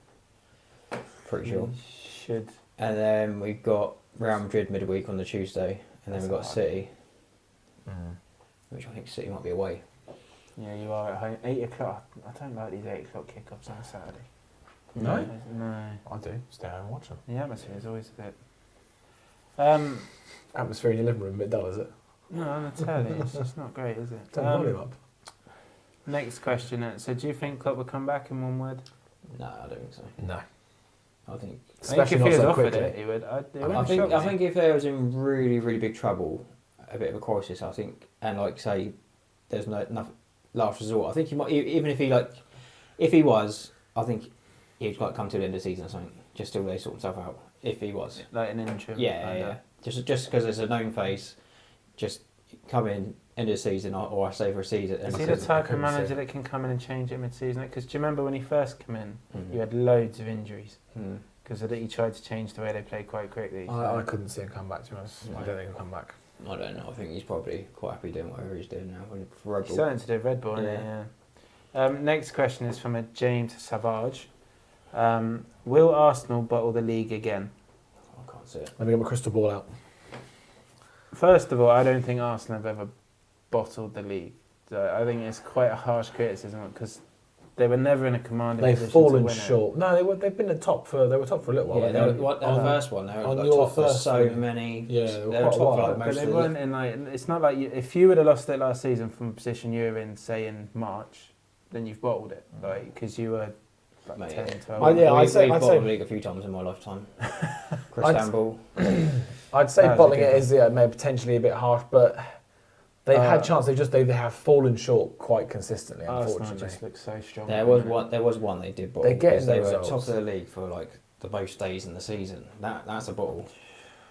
[SPEAKER 3] Pretty sure.
[SPEAKER 1] Should.
[SPEAKER 3] And then we've got Real Madrid midweek on the Tuesday, and then
[SPEAKER 1] That's
[SPEAKER 3] we've got
[SPEAKER 1] hard.
[SPEAKER 3] City, which I think City might be away.
[SPEAKER 1] Yeah, you are at home. 8 o'clock. I don't like these 8 o'clock kickoffs on a Saturday.
[SPEAKER 2] No?
[SPEAKER 1] No.
[SPEAKER 2] I do. Stay home and watch them.
[SPEAKER 1] The atmosphere is always a bit.
[SPEAKER 2] Atmosphere in your living room a bit dull, is it?
[SPEAKER 1] No, on the telly, it's just not great, is it?
[SPEAKER 2] Turn the volume up.
[SPEAKER 1] Next question. So, do you think Klopp will come back in one word?
[SPEAKER 3] No, I don't think so.
[SPEAKER 2] No.
[SPEAKER 3] I think.
[SPEAKER 1] I think if he was
[SPEAKER 2] so
[SPEAKER 1] offered
[SPEAKER 2] quickly.
[SPEAKER 1] it, he would.
[SPEAKER 3] I think if they was in really, really big trouble, a bit of a crisis, I think, and like say, there's no enough last resort. I think he might, even if he if he was, I think he'd like come to the end of the season or something, just till they sort themselves out. If he was,
[SPEAKER 1] like an interim.
[SPEAKER 3] yeah. Just because it's a known face, just come in end of the season or I say for a season.
[SPEAKER 1] Is
[SPEAKER 3] and
[SPEAKER 1] he the
[SPEAKER 3] because-
[SPEAKER 1] type of
[SPEAKER 2] couldn't
[SPEAKER 1] manager
[SPEAKER 2] see.
[SPEAKER 1] that can come in and change it mid-season? Because do you remember when he first came in,
[SPEAKER 3] Mhm.
[SPEAKER 1] you had loads of injuries
[SPEAKER 3] Mm.
[SPEAKER 1] because he tried to change the way they play quite quickly.
[SPEAKER 2] I couldn't see him come back, to be honest.
[SPEAKER 3] No.
[SPEAKER 2] I don't think he'll come back.
[SPEAKER 3] I don't know. I think he's probably quite happy doing whatever he's doing now. For Red
[SPEAKER 1] He's
[SPEAKER 3] Bull.
[SPEAKER 1] starting to do Red Bull, isn't he? Yeah. Next question is from a James Savage. Will Arsenal bottle the league again?
[SPEAKER 3] I can't see it.
[SPEAKER 2] Let me get my crystal ball out.
[SPEAKER 1] First of all, I don't think Arsenal have ever bottled the league. So I think it's quite a harsh criticism because they were never in a commanding
[SPEAKER 2] They've
[SPEAKER 1] position
[SPEAKER 2] fallen
[SPEAKER 1] to win
[SPEAKER 2] short. No, they've been top for a little while.
[SPEAKER 3] Yeah,
[SPEAKER 2] They
[SPEAKER 3] they were,
[SPEAKER 2] were
[SPEAKER 3] the
[SPEAKER 2] on-
[SPEAKER 3] first one. They were
[SPEAKER 2] on
[SPEAKER 3] like
[SPEAKER 2] your
[SPEAKER 3] top for
[SPEAKER 2] first
[SPEAKER 3] so
[SPEAKER 2] one.
[SPEAKER 3] many.
[SPEAKER 2] Yeah,
[SPEAKER 3] they
[SPEAKER 2] they
[SPEAKER 3] were
[SPEAKER 2] were quite
[SPEAKER 3] top
[SPEAKER 2] a
[SPEAKER 3] for
[SPEAKER 2] while.
[SPEAKER 3] like
[SPEAKER 1] But
[SPEAKER 3] most
[SPEAKER 1] they
[SPEAKER 3] of the.
[SPEAKER 1] weren't in like. It's not like if you would have lost it last season from a position you were in, say in March, then you've bottled it, like because you were like
[SPEAKER 3] Mate,
[SPEAKER 1] 10, 12.
[SPEAKER 2] I'd say-
[SPEAKER 3] We've
[SPEAKER 2] I'd
[SPEAKER 3] bottled
[SPEAKER 2] say-
[SPEAKER 3] the league a few times in my lifetime. Chris
[SPEAKER 2] I'd-
[SPEAKER 3] Campbell.
[SPEAKER 2] I'd say
[SPEAKER 1] That was a
[SPEAKER 2] bottling
[SPEAKER 1] good
[SPEAKER 2] it
[SPEAKER 1] one.
[SPEAKER 2] is maybe potentially a bit harsh, but they've had chance. They have fallen short quite consistently,
[SPEAKER 1] Arsenal
[SPEAKER 2] unfortunately.
[SPEAKER 1] just looks so strong.
[SPEAKER 3] There was one they did bottle.
[SPEAKER 2] They're getting
[SPEAKER 3] because they
[SPEAKER 2] the
[SPEAKER 3] were
[SPEAKER 2] results.
[SPEAKER 3] top of the league for like the most days in the season. That's a bottle.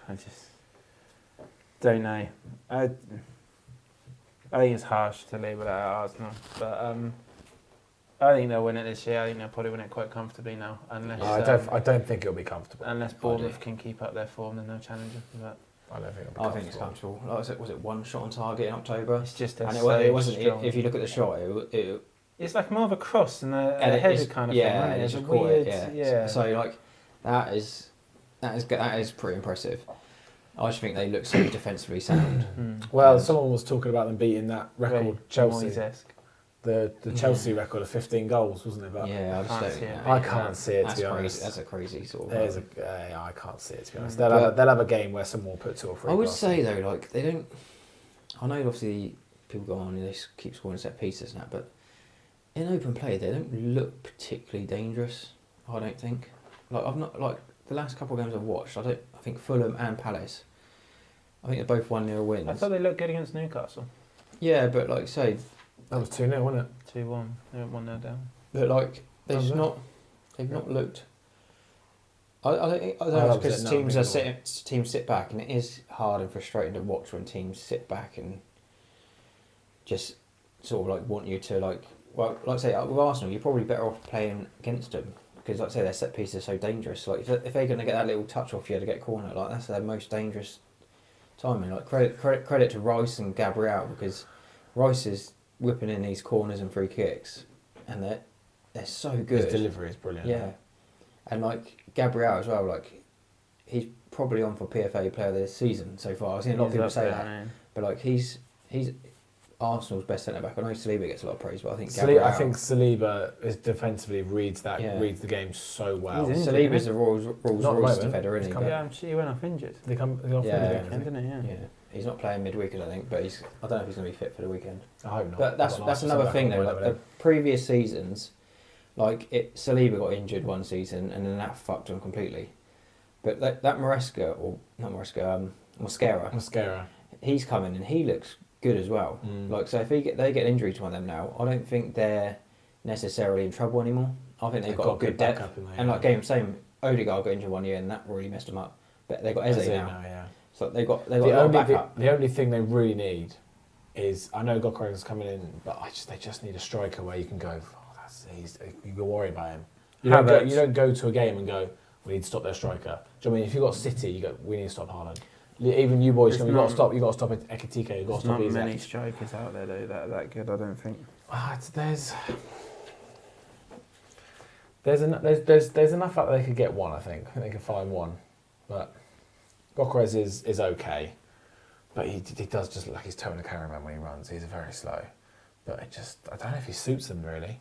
[SPEAKER 1] I just don't know. I think it's harsh to label it at Arsenal, but I think they'll win it this year. I think they'll probably win it quite comfortably now, unless
[SPEAKER 2] I don't think it'll be comfortable.
[SPEAKER 1] unless Bournemouth can keep up their form, then they'll challenge them. But
[SPEAKER 2] I don't think it'll be
[SPEAKER 3] I think it's comfortable. Like, was it one shot on target in October?
[SPEAKER 1] it's just
[SPEAKER 3] And
[SPEAKER 1] so
[SPEAKER 3] it wasn't.
[SPEAKER 1] strong.
[SPEAKER 3] If you look at the shot, it
[SPEAKER 1] It's like more of a cross than a
[SPEAKER 3] and
[SPEAKER 1] headed
[SPEAKER 3] it's-
[SPEAKER 1] kind of
[SPEAKER 3] yeah,
[SPEAKER 1] thing, isn't it?
[SPEAKER 3] and
[SPEAKER 1] It's
[SPEAKER 3] just
[SPEAKER 1] a
[SPEAKER 3] caught
[SPEAKER 1] weird,
[SPEAKER 3] it,
[SPEAKER 1] yeah.
[SPEAKER 3] So like that is pretty impressive. I just think they look so defensively sound.
[SPEAKER 2] Well,
[SPEAKER 3] And-
[SPEAKER 2] someone was talking about them beating that record,
[SPEAKER 1] Very
[SPEAKER 2] Chelsea,
[SPEAKER 1] Moyes-esque.
[SPEAKER 2] the Chelsea record of 15 goals, wasn't it? But
[SPEAKER 3] Yeah, I just
[SPEAKER 1] Can't
[SPEAKER 3] don't.
[SPEAKER 1] see it.
[SPEAKER 2] I can't see it, to
[SPEAKER 3] That's
[SPEAKER 2] be
[SPEAKER 3] crazy.
[SPEAKER 2] honest.
[SPEAKER 3] That's a crazy sort of.
[SPEAKER 2] There's I can't see it, to be honest.
[SPEAKER 3] But-
[SPEAKER 2] They'll have a game where someone will put 2 or 3.
[SPEAKER 3] I would
[SPEAKER 2] past
[SPEAKER 3] say
[SPEAKER 2] them.
[SPEAKER 3] though, like they don't. I know obviously people go on and they keep scoring set pieces and that, but in open play they don't look particularly dangerous. I don't think. Like I've not like the last couple of games I've watched. I think Fulham and Palace. I think they're both 1-0 wins.
[SPEAKER 1] I thought they looked good against Newcastle.
[SPEAKER 3] Yeah, but like say,
[SPEAKER 2] That was 2-0, wasn't it?
[SPEAKER 1] 2-1. They went 1-0 down.
[SPEAKER 3] but like they've
[SPEAKER 2] Oh, no.
[SPEAKER 3] not looked. I don't
[SPEAKER 2] Oh,
[SPEAKER 3] know
[SPEAKER 2] that
[SPEAKER 3] because
[SPEAKER 2] was it. No,
[SPEAKER 3] teams
[SPEAKER 2] I think it
[SPEAKER 3] teams sit back and it is hard and frustrating to watch when teams sit back and just sort of like want you to like I say with Arsenal, you're probably better off playing against them because like I say their set pieces are so dangerous. Like if they're going to get that little touch off you to get corner, like that's their most dangerous timing. Like credit to Rice and Gabriel because Rice is whipping in these corners and free kicks, and they're so good.
[SPEAKER 2] His delivery is brilliant.
[SPEAKER 3] Yeah, and like Gabriel as well. Like he's probably on for PFA Player of the Season so far. I've seen a lot of people say that, but like he's Arsenal's best centre back. I know Saliba gets a lot of praise, but I think
[SPEAKER 2] Saliba is defensively reads the game so well.
[SPEAKER 3] Saliba's a Rolls Royce defender, isn't he?
[SPEAKER 1] Yeah, I'm sure he went off injured.
[SPEAKER 2] They come off
[SPEAKER 1] Didn't he?
[SPEAKER 3] Yeah. He's not playing midweek, I don't think, but I don't know if he's going to be fit for the weekend.
[SPEAKER 2] I hope not.
[SPEAKER 3] But that's another thing though. Like the previous seasons, Saliba got injured one season, and then that fucked him completely. But that Mosquera, he's coming and he looks good as well. Like so, if they get injury to one of them now, I don't think they're necessarily in trouble anymore. I think they've got good depth. And like same Odegaard got injured one year, and that really messed them up. But they got Eze now. Yeah. So they got a lot of backup.
[SPEAKER 2] The only thing they really need is I know Gokares is coming in, but they just need a striker where you can go. You can worry about him. You don't go to a game and go, we need to stop their striker. Do you know what I mean? If you've got City, you go, we need to stop Haaland. Even you boys, you've got to stop Ekitike. You've got to stop Isak.
[SPEAKER 1] Not many strikers out there though that good. I don't think.
[SPEAKER 2] There's enough out there they could get one. I think they could find one, but Gokares is okay, but he does just like he's towing a caravan when he runs. He's very slow, but I don't know if he suits them really.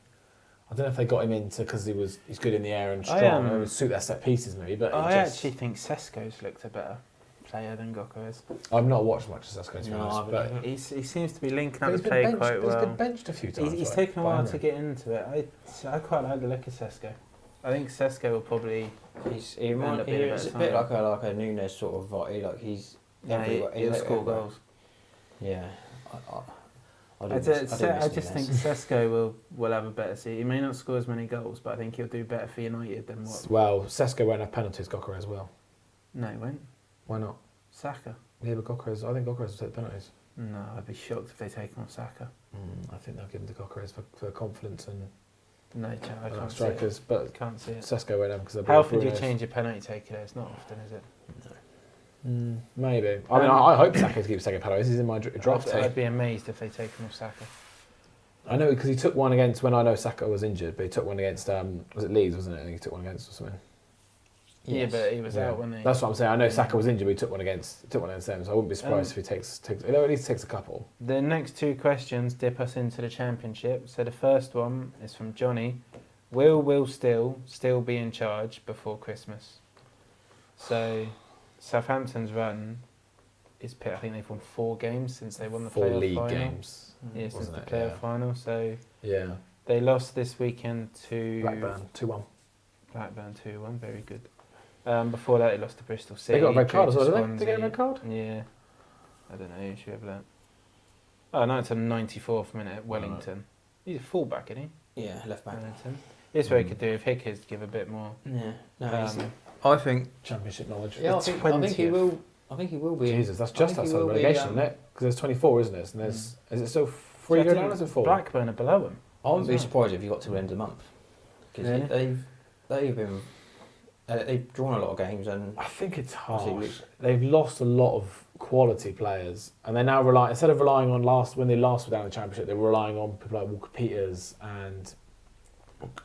[SPEAKER 2] I don't know if they got him into because he's good in the air and strong. It would suit their set pieces maybe, but
[SPEAKER 1] I actually think Sesko's looked a better player than Gokares.
[SPEAKER 2] I've not watched much of Sesko to be honest,
[SPEAKER 1] but he seems to be linking up the play quite well.
[SPEAKER 2] He's been benched a few times.
[SPEAKER 1] He's taken a while to get into it. I quite like the look of Sesko. I think Sesko will probably.
[SPEAKER 3] He's a bit like a Nunes sort of vibe. Like he'll
[SPEAKER 1] score goals.
[SPEAKER 3] Yeah.
[SPEAKER 1] I just think Sesko will have a better season. He may not score as many goals, but I think he'll do better for United than what.
[SPEAKER 2] Well, Sesko won't have penalties. Gokares as well.
[SPEAKER 1] No, he won't.
[SPEAKER 2] Why not?
[SPEAKER 1] Saka.
[SPEAKER 2] Yeah, but Gokares. I think Gokares will take the penalties.
[SPEAKER 1] No, I'd be shocked if they take him off Saka.
[SPEAKER 2] I think they'll give him to Gokares for confidence and.
[SPEAKER 1] No, I can't
[SPEAKER 2] strikers,
[SPEAKER 1] see it.
[SPEAKER 2] but
[SPEAKER 1] can't see it.
[SPEAKER 2] Sesko won't have because.
[SPEAKER 1] How often do you change your penalty taker? It's not often, is it?
[SPEAKER 2] No. Maybe. I mean, I hope Saka keeps taking penalties. He's in my draft team.
[SPEAKER 1] I'd be amazed if they take him off Saka.
[SPEAKER 2] I know because he took one against when I know Saka was injured, but he took one against was it Leeds, wasn't it? I think he took one against or something.
[SPEAKER 1] Yes. Yeah, but he was out, wasn't he?
[SPEAKER 2] That's what I'm saying. I know Saka was injured, but he took one against them, so I wouldn't be surprised if he takes at least takes a couple.
[SPEAKER 1] The next two questions dip us into the Championship. So the first one is from Johnny. Will still be in charge before Christmas? So Southampton's run is I think they've won 4 games since they won the playoff
[SPEAKER 2] league
[SPEAKER 1] final.
[SPEAKER 2] games.
[SPEAKER 1] Yeah, since the playoff final. So
[SPEAKER 2] yeah,
[SPEAKER 1] they lost this weekend to
[SPEAKER 2] Blackburn 2-1.
[SPEAKER 1] Blackburn 2-1, very good. Before that, they lost to Bristol City.
[SPEAKER 2] They got a red card as well, didn't they? Did they get a red card?
[SPEAKER 1] Yeah. I don't know, you should have that. Oh, no, it's a 94th minute, Wellington. He's a full-back, isn't he?
[SPEAKER 3] Yeah, left back.
[SPEAKER 1] Wellington. This way he could do if Hickers give a bit more.
[SPEAKER 3] Yeah. No, I think
[SPEAKER 2] Championship knowledge.
[SPEAKER 3] Yeah, I think he will. I think he will be.
[SPEAKER 2] Jesus, that's just outside relegation, isn't it? Because there's 24, isn't it? And is it still 3 go down? Or is it 4?
[SPEAKER 1] Blackburn are below him.
[SPEAKER 3] I wouldn't be surprised if you got to the end of the month because they've drawn a lot of games and
[SPEAKER 2] I think it's harsh. They've lost a lot of quality players, and they now instead of relying on when they last were down in the Championship, they were relying on people like Walker Peters and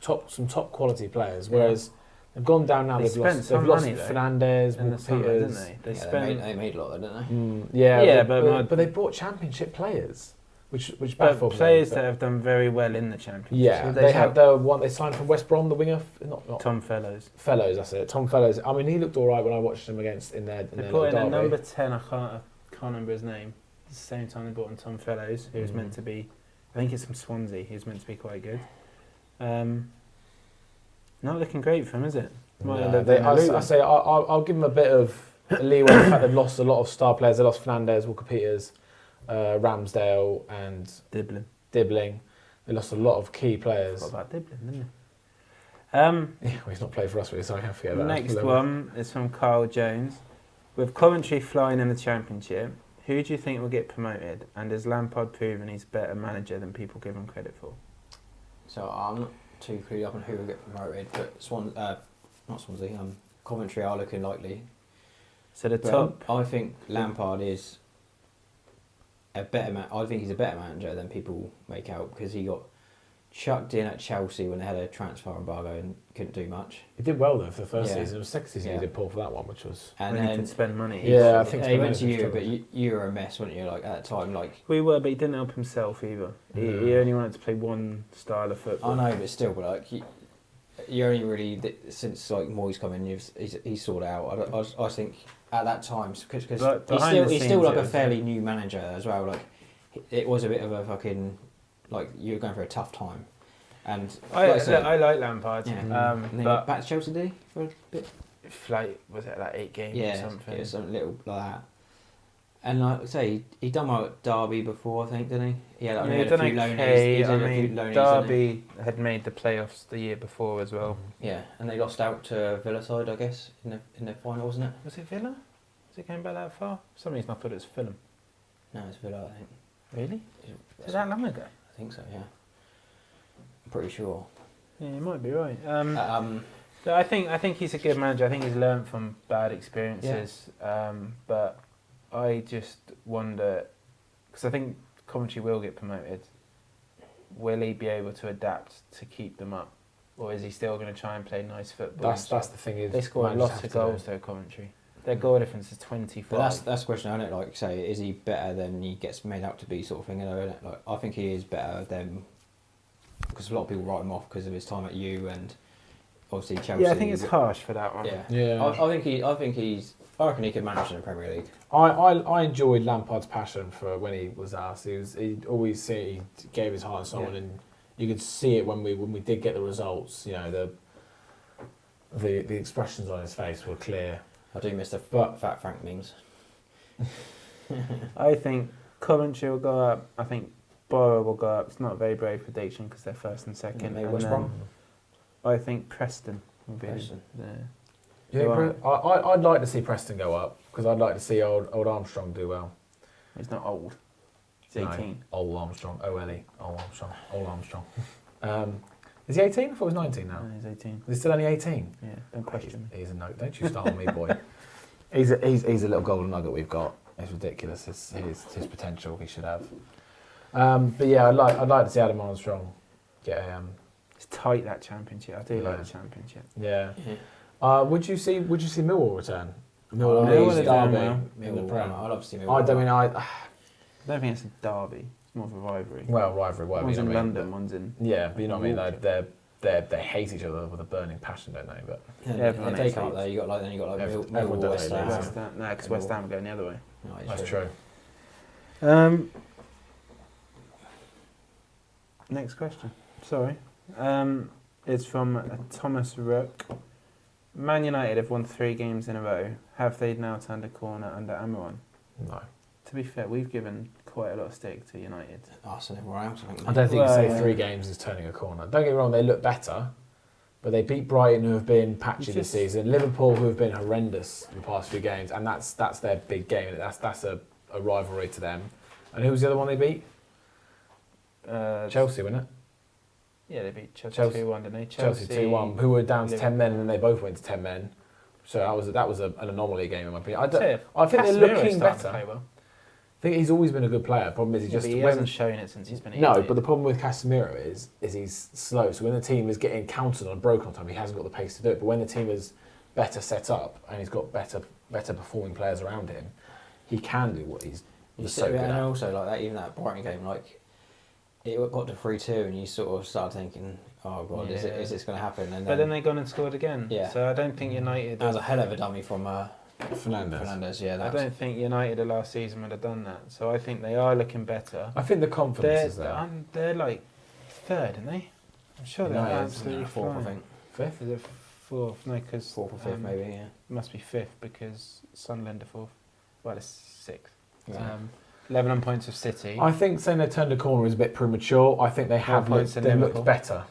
[SPEAKER 2] some top quality players. Whereas they've gone down now. They've lost Fernandes, Walker Peters.
[SPEAKER 3] They made a lot, didn't they?
[SPEAKER 2] Yeah, but they brought Championship players. Which baffles
[SPEAKER 1] players that have done very well in the Championship.
[SPEAKER 2] Yeah, they had the one they signed from West Brom, the winger, not
[SPEAKER 1] Tom Fellows.
[SPEAKER 2] That's it. Tom Fellows. I mean, he looked all right when I watched him in their
[SPEAKER 1] brought in a number 10. I can't remember his name. At the same time, they brought in Tom Fellows, who was meant to be. I think it's from Swansea. He was meant to be quite good. Not looking great for him, is it? I'll give them a bit of leeway. The fact they've lost a lot of star players. They lost Fernandes, Walker Peters. Ramsdale and Dibbling. They lost a lot of key players. What about Dibbling, didn't
[SPEAKER 2] they? He's not played for us, really, so I can't forget that.
[SPEAKER 1] Next one is from Carl Jones. With Coventry flying in the Championship, Who do you think will get promoted? And has Lampard proven he's a better manager than people give him credit for?
[SPEAKER 3] So I'm not too clued up on who will get promoted, but Coventry are looking likely.
[SPEAKER 1] So the
[SPEAKER 3] But
[SPEAKER 1] top.
[SPEAKER 3] I think Lampard is a better man. I think he's a better manager than people make out because he got chucked in at Chelsea when they had a transfer embargo and couldn't do much.
[SPEAKER 2] He did well though for the first
[SPEAKER 3] Yeah.
[SPEAKER 2] season. It was the second season
[SPEAKER 3] Yeah.
[SPEAKER 2] he did poor for that one, which was.
[SPEAKER 3] And
[SPEAKER 1] When he
[SPEAKER 3] then
[SPEAKER 1] could spend money.
[SPEAKER 2] Yeah, I think
[SPEAKER 3] he went to
[SPEAKER 2] Spurs
[SPEAKER 3] you, but
[SPEAKER 2] struggled.
[SPEAKER 3] you were a mess, weren't you? Like at that time, like
[SPEAKER 1] We were, but he didn't help himself either. He only wanted to play one style of football.
[SPEAKER 3] I know, but still, but like you only really since like Moyes come in, he's sorted out. I think at that time because
[SPEAKER 1] But
[SPEAKER 3] he's
[SPEAKER 1] behind the
[SPEAKER 3] still
[SPEAKER 1] scenes
[SPEAKER 3] like
[SPEAKER 1] it
[SPEAKER 3] a
[SPEAKER 1] was-
[SPEAKER 3] fairly new manager as well. Like it was a bit of a fucking like you were going through a tough time, and
[SPEAKER 1] I
[SPEAKER 3] said,
[SPEAKER 1] like Lampard.
[SPEAKER 3] yeah.
[SPEAKER 1] Um,
[SPEAKER 3] and then
[SPEAKER 1] but
[SPEAKER 3] back to Chelsea did he, for a bit.
[SPEAKER 1] like, was it like 8 games or
[SPEAKER 3] Yeah,
[SPEAKER 1] something?
[SPEAKER 3] yeah, something little like that. And like I say, he done well at Derby before, I think, didn't he? Yeah, like,
[SPEAKER 1] Yeah,
[SPEAKER 3] he
[SPEAKER 1] he
[SPEAKER 3] had a
[SPEAKER 1] done
[SPEAKER 3] few
[SPEAKER 1] okay.
[SPEAKER 3] loanees. He
[SPEAKER 1] I
[SPEAKER 3] did a few
[SPEAKER 1] mean,
[SPEAKER 3] loanees, didn't he?
[SPEAKER 1] Derby had made the playoffs the year before as well.
[SPEAKER 3] Yeah, and they lost out to Villa side, I guess, in the final, wasn't it?
[SPEAKER 1] Was it Villa? Was it going back that far? For some reason I thought it was Fulham.
[SPEAKER 3] No, it's Villa, I think.
[SPEAKER 1] Really? Is that long ago?
[SPEAKER 3] I think so, yeah. I'm pretty sure.
[SPEAKER 1] Yeah, you might be right. So I think he's a good manager. I think he's learned from bad experiences. But I just wonder, because I think Coventry will get promoted. Will he be able to adapt to keep them up, or is he still going to try and play nice football?
[SPEAKER 2] That's the thing. Is
[SPEAKER 1] They score
[SPEAKER 2] managers
[SPEAKER 1] lots
[SPEAKER 2] have
[SPEAKER 1] of
[SPEAKER 2] to do.
[SPEAKER 1] goals though, Coventry. Their goal difference is 25.
[SPEAKER 3] But that's the question, isn't it? Like, say, is he better than he gets made out to be, sort of thing, isn't it? Like, I think he is better than, because a lot of people write him off because of his time at U and obviously Chelsea.
[SPEAKER 1] Yeah, I think it's harsh for that one.
[SPEAKER 3] Yeah,
[SPEAKER 2] Yeah.
[SPEAKER 3] I reckon he could manage in the Premier League.
[SPEAKER 2] I enjoyed Lampard's passion for when he was asked. He always he gave his heart and soul,
[SPEAKER 3] Yeah.
[SPEAKER 2] and you could see it when we did get the results. You know, the expressions on his face were clear.
[SPEAKER 3] I do miss the
[SPEAKER 2] But-
[SPEAKER 3] Fat Frank memes.
[SPEAKER 1] I think Coventry will go up. I think Borough will go up. It's not a very brave prediction because they're first and second.
[SPEAKER 3] Maybe
[SPEAKER 1] And
[SPEAKER 3] West
[SPEAKER 1] then
[SPEAKER 3] Brom.
[SPEAKER 1] I think Preston will be.
[SPEAKER 3] Preston.
[SPEAKER 1] Yeah.
[SPEAKER 2] Yeah,
[SPEAKER 1] Well-
[SPEAKER 2] I'd like to see Preston go up because I'd like to see old Armstrong do well.
[SPEAKER 1] He's not old. He's 18.
[SPEAKER 2] No, old Armstrong, OLE, old Armstrong. Is he 18? I thought he was 19 now.
[SPEAKER 1] No, he's 18.
[SPEAKER 2] Is he still only 18?
[SPEAKER 1] Yeah, don't question me.
[SPEAKER 2] He's a no. Don't you start on me, boy. He's a little golden nugget we've got. It's ridiculous. It's his potential he should have. But yeah, I'd like to see Adam Armstrong get a
[SPEAKER 1] It's tight, that championship. I do like
[SPEAKER 2] Yeah.
[SPEAKER 1] the championship.
[SPEAKER 2] yeah.
[SPEAKER 3] Yeah.
[SPEAKER 2] Would you see Millwall return?
[SPEAKER 3] Millwall
[SPEAKER 1] are
[SPEAKER 2] Leeds,
[SPEAKER 1] doing
[SPEAKER 2] Derby
[SPEAKER 1] well.
[SPEAKER 2] in the Prem.
[SPEAKER 3] I'd love to see Millwall.
[SPEAKER 2] I don't mean
[SPEAKER 1] I don't think it's a derby. It's more of a rivalry.
[SPEAKER 2] well rivalry. Whatever,
[SPEAKER 1] One's
[SPEAKER 2] you
[SPEAKER 1] in
[SPEAKER 2] know what I mean?
[SPEAKER 1] London, one's in.
[SPEAKER 2] Yeah, but you know what I mean.
[SPEAKER 1] Yorkshire.
[SPEAKER 2] They hate each other with a burning passion, don't they? But
[SPEAKER 3] Yeah,
[SPEAKER 1] everyone
[SPEAKER 3] if they
[SPEAKER 1] hates
[SPEAKER 3] can't
[SPEAKER 1] Leeds.
[SPEAKER 3] there, you got like
[SPEAKER 2] Everyone
[SPEAKER 3] Millwall,
[SPEAKER 2] does
[SPEAKER 3] West
[SPEAKER 2] hate
[SPEAKER 3] Ham.
[SPEAKER 2] Leeds.
[SPEAKER 1] West Ham. No, because West Ham are going the other way.
[SPEAKER 3] No, it's
[SPEAKER 2] that's true.
[SPEAKER 1] Next question. Sorry. It's from Thomas Rook. Man United have won 3 games in a row. Have they now turned a corner under Amaron?
[SPEAKER 2] No,
[SPEAKER 1] To be fair, we've given quite a lot of stick to United.
[SPEAKER 3] Us and everywhere else, I think.
[SPEAKER 2] I don't think you
[SPEAKER 1] Well,
[SPEAKER 2] say
[SPEAKER 1] yeah.
[SPEAKER 2] 3 games is turning a corner. Don't get me wrong; they look better, but they beat Brighton, who have been patchy this
[SPEAKER 1] Just-
[SPEAKER 2] season. Liverpool, who have been horrendous the past few games, and that's their big game. That's a rivalry to them. And who was the other one they beat? Chelsea, wasn't it?
[SPEAKER 1] Yeah, they beat Chelsea
[SPEAKER 2] Chelsea-
[SPEAKER 1] 2-1, didn't they?
[SPEAKER 2] Chelsea 2-1, who were down to 10
[SPEAKER 1] Liverpool.
[SPEAKER 2] men, and then they both went to 10 men. So that was an anomaly game in my opinion. I think
[SPEAKER 1] Casemiro's
[SPEAKER 2] they're looking
[SPEAKER 1] starting to
[SPEAKER 2] better.
[SPEAKER 1] play well.
[SPEAKER 2] I think he's always been a good player. Problem is
[SPEAKER 1] But he
[SPEAKER 2] when-
[SPEAKER 1] hasn't shown it since he's been at
[SPEAKER 2] No,
[SPEAKER 1] United.
[SPEAKER 2] but the problem with Casemiro is he's slow. So when the team is getting countered on a broken on time, he hasn't got the pace to do it. But when the team is better set up and he's got better performing players around him, he can do what he's so good
[SPEAKER 3] and
[SPEAKER 2] at.
[SPEAKER 3] also like that, even that Brighton game, like it got to 3-2, and you sort of start thinking, "Oh God, is
[SPEAKER 1] Yeah.
[SPEAKER 3] this going to happen?" And
[SPEAKER 1] But then they gone and scored again.
[SPEAKER 3] Yeah.
[SPEAKER 1] So I don't think United.
[SPEAKER 3] that was a hell of a dummy from
[SPEAKER 2] Fernandes.
[SPEAKER 3] Fernandes. Yeah,
[SPEAKER 1] I
[SPEAKER 3] that was,
[SPEAKER 1] don't think United of last season would have done that. So I think they are looking better.
[SPEAKER 2] I think the confidence is there.
[SPEAKER 1] They're like 3rd, aren't they? I'm sure they're
[SPEAKER 2] United,
[SPEAKER 1] absolutely
[SPEAKER 3] fourth, I
[SPEAKER 1] flying.
[SPEAKER 3] think.
[SPEAKER 2] 5th?
[SPEAKER 1] Is it 4th? No, because
[SPEAKER 3] 4th or 5th, maybe. Yeah.
[SPEAKER 1] must be 5th because Sunderland are 4th. Well, it's 6th.
[SPEAKER 3] Yeah.
[SPEAKER 1] 11 points of City.
[SPEAKER 2] I think saying they've turned a corner is a bit premature. I think they have
[SPEAKER 1] points
[SPEAKER 2] looked,
[SPEAKER 1] in
[SPEAKER 2] they've
[SPEAKER 1] Liverpool.
[SPEAKER 2] looked better.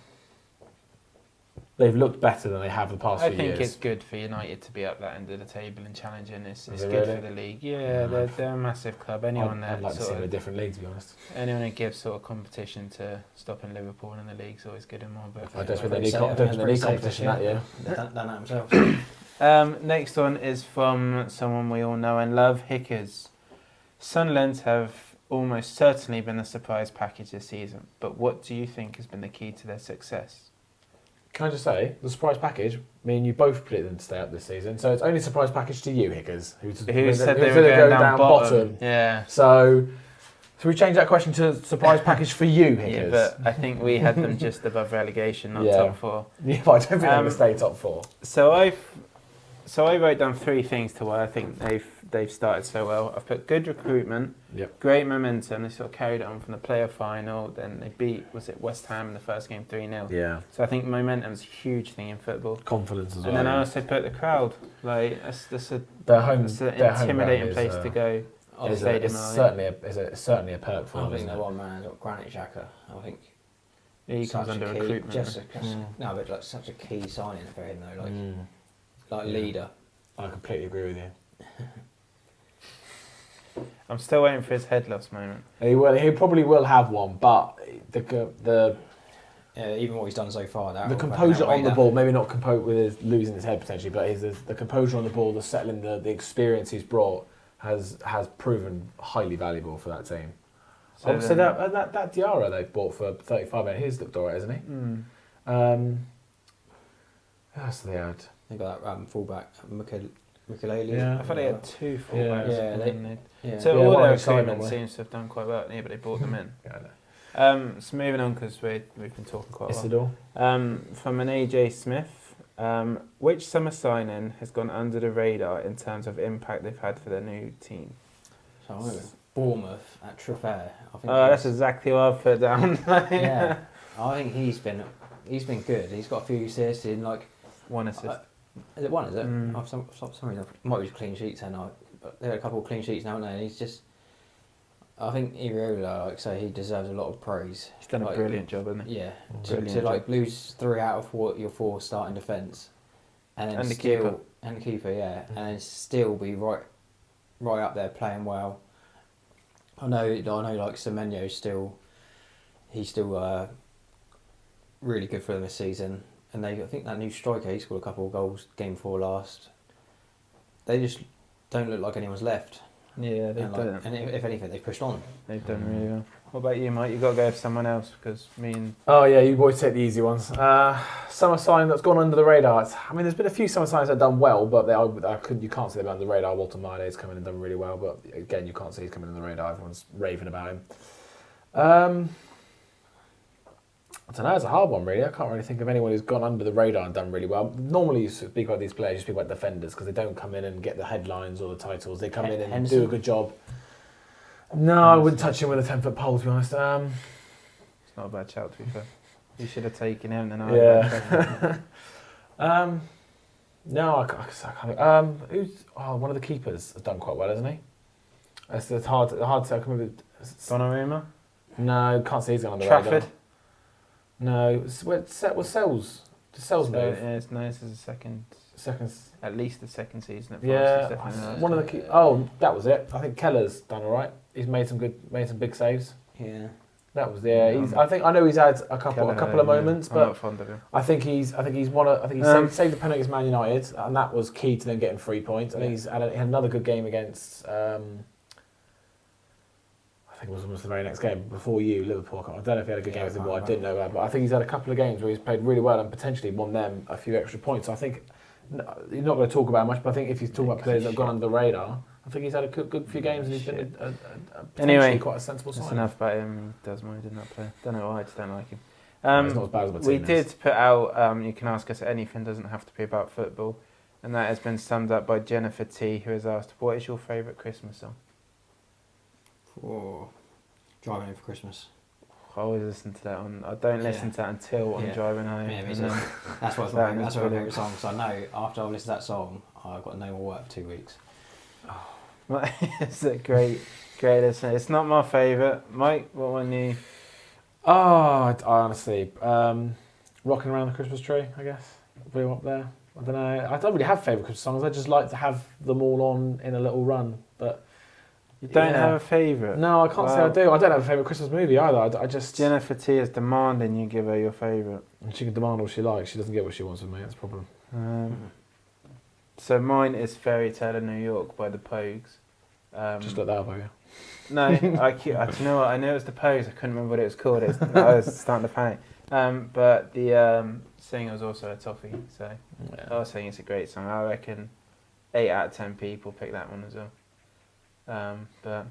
[SPEAKER 2] they've looked better than they have the past
[SPEAKER 1] I
[SPEAKER 2] few
[SPEAKER 1] think
[SPEAKER 2] years.
[SPEAKER 1] it's good for United to be up that end of the table and challenging. It's
[SPEAKER 2] Is it
[SPEAKER 1] good
[SPEAKER 2] really?
[SPEAKER 1] for the league. Yeah, they're a massive club. Anyone
[SPEAKER 2] I'd like to see
[SPEAKER 1] sort
[SPEAKER 2] them in a
[SPEAKER 1] of,
[SPEAKER 2] different league, to be honest.
[SPEAKER 1] anyone who gives sort of competition to stopping Liverpool in the league's always good in my book.
[SPEAKER 2] I don't think they
[SPEAKER 3] Pretty
[SPEAKER 2] need,
[SPEAKER 3] safe,
[SPEAKER 2] I don't think they
[SPEAKER 3] pretty
[SPEAKER 2] need
[SPEAKER 3] safe
[SPEAKER 2] competition
[SPEAKER 3] this
[SPEAKER 2] that year.
[SPEAKER 3] They've done that themselves.
[SPEAKER 1] Next one is from someone we all know and love, Hickers. Sunderland have almost certainly been the surprise package this season, but what do you think has been the key to their success?
[SPEAKER 2] Can I just say, the surprise package, me and you both predicted them to stay up this season, so it's only a surprise package to you, Hickers, who
[SPEAKER 1] Said they were going down bottom. Yeah.
[SPEAKER 2] So we change that question to surprise package for you, Hickers?
[SPEAKER 1] Yeah, but I think we had them just above relegation, not
[SPEAKER 2] Yeah.
[SPEAKER 1] top four.
[SPEAKER 2] Yeah, but I don't think they're going to stay top four.
[SPEAKER 1] So I wrote down 3 things to why I think they've started so well. I've put good recruitment,
[SPEAKER 2] Yep.
[SPEAKER 1] great momentum. They sort of carried it on from the playoff final. Then they beat West Ham in the first game 3-0.
[SPEAKER 2] Yeah.
[SPEAKER 1] So I think momentum's a huge thing in football.
[SPEAKER 2] Confidence as well.
[SPEAKER 1] And then I also put the crowd. Like that's an
[SPEAKER 2] their home
[SPEAKER 1] intimidating
[SPEAKER 2] ground
[SPEAKER 1] place to go.
[SPEAKER 3] I
[SPEAKER 2] It's
[SPEAKER 3] think,
[SPEAKER 2] certainly a perk for
[SPEAKER 3] I
[SPEAKER 2] them,
[SPEAKER 3] think
[SPEAKER 2] isn't
[SPEAKER 3] the
[SPEAKER 2] it?
[SPEAKER 3] one man got Granit Xhaka. I think
[SPEAKER 1] He comes
[SPEAKER 3] such
[SPEAKER 1] under
[SPEAKER 3] a key,
[SPEAKER 1] recruitment.
[SPEAKER 3] no, but like such a key signing for him though, like
[SPEAKER 2] Yeah.
[SPEAKER 3] leader.
[SPEAKER 2] I completely agree with you.
[SPEAKER 1] I'm still waiting for his head loss moment.
[SPEAKER 2] He probably will have one, but the
[SPEAKER 3] Even what he's done so far,
[SPEAKER 2] the composure on the ball, maybe not with his losing his head potentially, but the composure on the ball, the settling, the experience he's brought has proven highly valuable for that team.
[SPEAKER 1] So
[SPEAKER 2] Obviously, that Diarra they bought for 35 million, he's looked alright, hasn't he? Who else they had?
[SPEAKER 3] They got that fullback, Mikelele.
[SPEAKER 2] Yeah.
[SPEAKER 1] I thought they had 2 fullbacks.
[SPEAKER 3] Yeah,
[SPEAKER 1] and then
[SPEAKER 3] Yeah.
[SPEAKER 1] So
[SPEAKER 2] Yeah,
[SPEAKER 1] all
[SPEAKER 2] one
[SPEAKER 1] their
[SPEAKER 2] each side,
[SPEAKER 1] recruitment
[SPEAKER 2] normally.
[SPEAKER 1] seems to have done quite well. Yeah, but they brought them in.
[SPEAKER 2] Yeah, I know.
[SPEAKER 1] So moving on because we've been talking quite a while.
[SPEAKER 2] Isidore.
[SPEAKER 1] From an AJ Smith, which summer signing has gone under the radar in terms of impact they've had for their new team?
[SPEAKER 3] So I went with Bournemouth at Traffair. I think
[SPEAKER 1] That's exactly what I've put down.
[SPEAKER 3] yeah. I think he's been good. He's got a few assists in like
[SPEAKER 1] 1 assist.
[SPEAKER 3] is it one? Is it?
[SPEAKER 1] Mm.
[SPEAKER 3] For some reason, it might be clean sheets and but they had a couple of clean sheets now and then. And he's just. I think Iriola, like say, he deserves a lot of praise.
[SPEAKER 1] He's done a
[SPEAKER 3] like,
[SPEAKER 1] brilliant job, hasn't he?
[SPEAKER 3] Yeah,
[SPEAKER 1] Brilliant
[SPEAKER 3] to like
[SPEAKER 1] job.
[SPEAKER 3] lose 3 out of your 4 starting defence, and then
[SPEAKER 1] And the
[SPEAKER 3] still
[SPEAKER 1] keeper.
[SPEAKER 3] and the keeper, yeah, and then still be right up there playing well. I know, like Semenyo's he's still really good for them this season, and I think that new striker, he scored a couple of goals game 4 last. They just don't look like anyone's left.
[SPEAKER 1] Yeah, they've
[SPEAKER 3] And,
[SPEAKER 1] done
[SPEAKER 3] like,
[SPEAKER 1] it.
[SPEAKER 3] and if anything, they've pushed on.
[SPEAKER 1] They've done really well. What about you, Mike? You've got to go with someone else because me and...
[SPEAKER 2] Oh yeah, you boys take the easy ones. Summer sign that's gone under the radar. I mean, there's been a few summer signs that have done well, but you can't say they're under the radar. Walter Miley's come in and done really well, but again, you can't say he's coming under the radar. Everyone's raving about him. I don't know, it's a hard one really. I can't really think of anyone who's gone under the radar and done really well. Normally you speak about these players, you speak about defenders because they don't come in and get the headlines or the titles. They come in and
[SPEAKER 3] Henderson?
[SPEAKER 2] do a good job. No, I wouldn't touch him with a 10-foot pole, to be honest.
[SPEAKER 1] It's not a bad shout, to be fair. You should have taken him, then I
[SPEAKER 2] No, I can't. Who's one of the keepers has done quite well, hasn't he? It's hard to I can remember.
[SPEAKER 1] Donnarumma?
[SPEAKER 2] No, can't say he's gone on the radar.
[SPEAKER 1] Trafford?
[SPEAKER 2] No, was Sells? Did Sells move?
[SPEAKER 1] This is the second,
[SPEAKER 2] Seconds.
[SPEAKER 1] at least the second season at
[SPEAKER 2] Yeah,
[SPEAKER 1] France. It's definitely
[SPEAKER 2] one of the that was it. I think Keller's done all right. He's made some big saves.
[SPEAKER 3] Yeah.
[SPEAKER 2] That was I know he's had a couple of moments,
[SPEAKER 1] I'm
[SPEAKER 2] but
[SPEAKER 1] not fond of him.
[SPEAKER 2] I think he's saved the penalty against Man United, and that was key to them getting 3 points. I think he's had another good game against. I think it was almost the very next game before Liverpool. I don't know if he had a good game with Liverpool. I didn't know that, but I think he's had a couple of games where he's played really well and potentially won them a few extra points. So I think you're not going to talk about it much, but I think if you're talking about players that have gone under the radar, I think he's had a good few games and he's been potentially quite a sensible
[SPEAKER 1] That's
[SPEAKER 2] signing.
[SPEAKER 1] enough about him. He does more than that player. Don't know why, I just don't like him.
[SPEAKER 2] He's not as bad as my team
[SPEAKER 1] We
[SPEAKER 2] is.
[SPEAKER 1] did put out, you can ask us anything, doesn't have to be about football. And that has been summed up by Jennifer T, who has asked, what is your favourite Christmas song?
[SPEAKER 3] Oh, driving in for Christmas.
[SPEAKER 1] I always listen to that I don't listen to that until I'm driving home.
[SPEAKER 3] Yeah, me
[SPEAKER 1] and
[SPEAKER 3] too.
[SPEAKER 1] then
[SPEAKER 3] That's why
[SPEAKER 1] That
[SPEAKER 3] that's
[SPEAKER 1] is
[SPEAKER 3] my
[SPEAKER 1] brilliant.
[SPEAKER 3] favourite song. Because I know after I've listened to that song, I've got no more work for 2 weeks.
[SPEAKER 1] it's a great listen. It's not my favourite. Mike, what one you?
[SPEAKER 2] Oh, I honestly, rocking around the Christmas tree, I guess. Blew up there. I don't know. I don't really have favourite Christmas songs. I just like to have them all on in a little run. But
[SPEAKER 1] You don't
[SPEAKER 2] yeah.
[SPEAKER 1] have a favourite?
[SPEAKER 2] No, I can't say I do. I don't have a favourite Christmas movie either. I just...
[SPEAKER 1] Jennifer T is demanding you give her your favourite.
[SPEAKER 2] And she can demand all she likes. She doesn't get what she wants with me. That's the problem.
[SPEAKER 1] So mine is Fairy Tale of New York by the Pogues.
[SPEAKER 2] Just let that up, yeah.
[SPEAKER 1] No, do you know what? I knew it was the Pogues. I couldn't remember what it was called. I was starting to panic. But the singer was also a toffee, so
[SPEAKER 2] Yeah.
[SPEAKER 1] I was saying it's a great song. I reckon 8 out of 10 people pick that one as well. But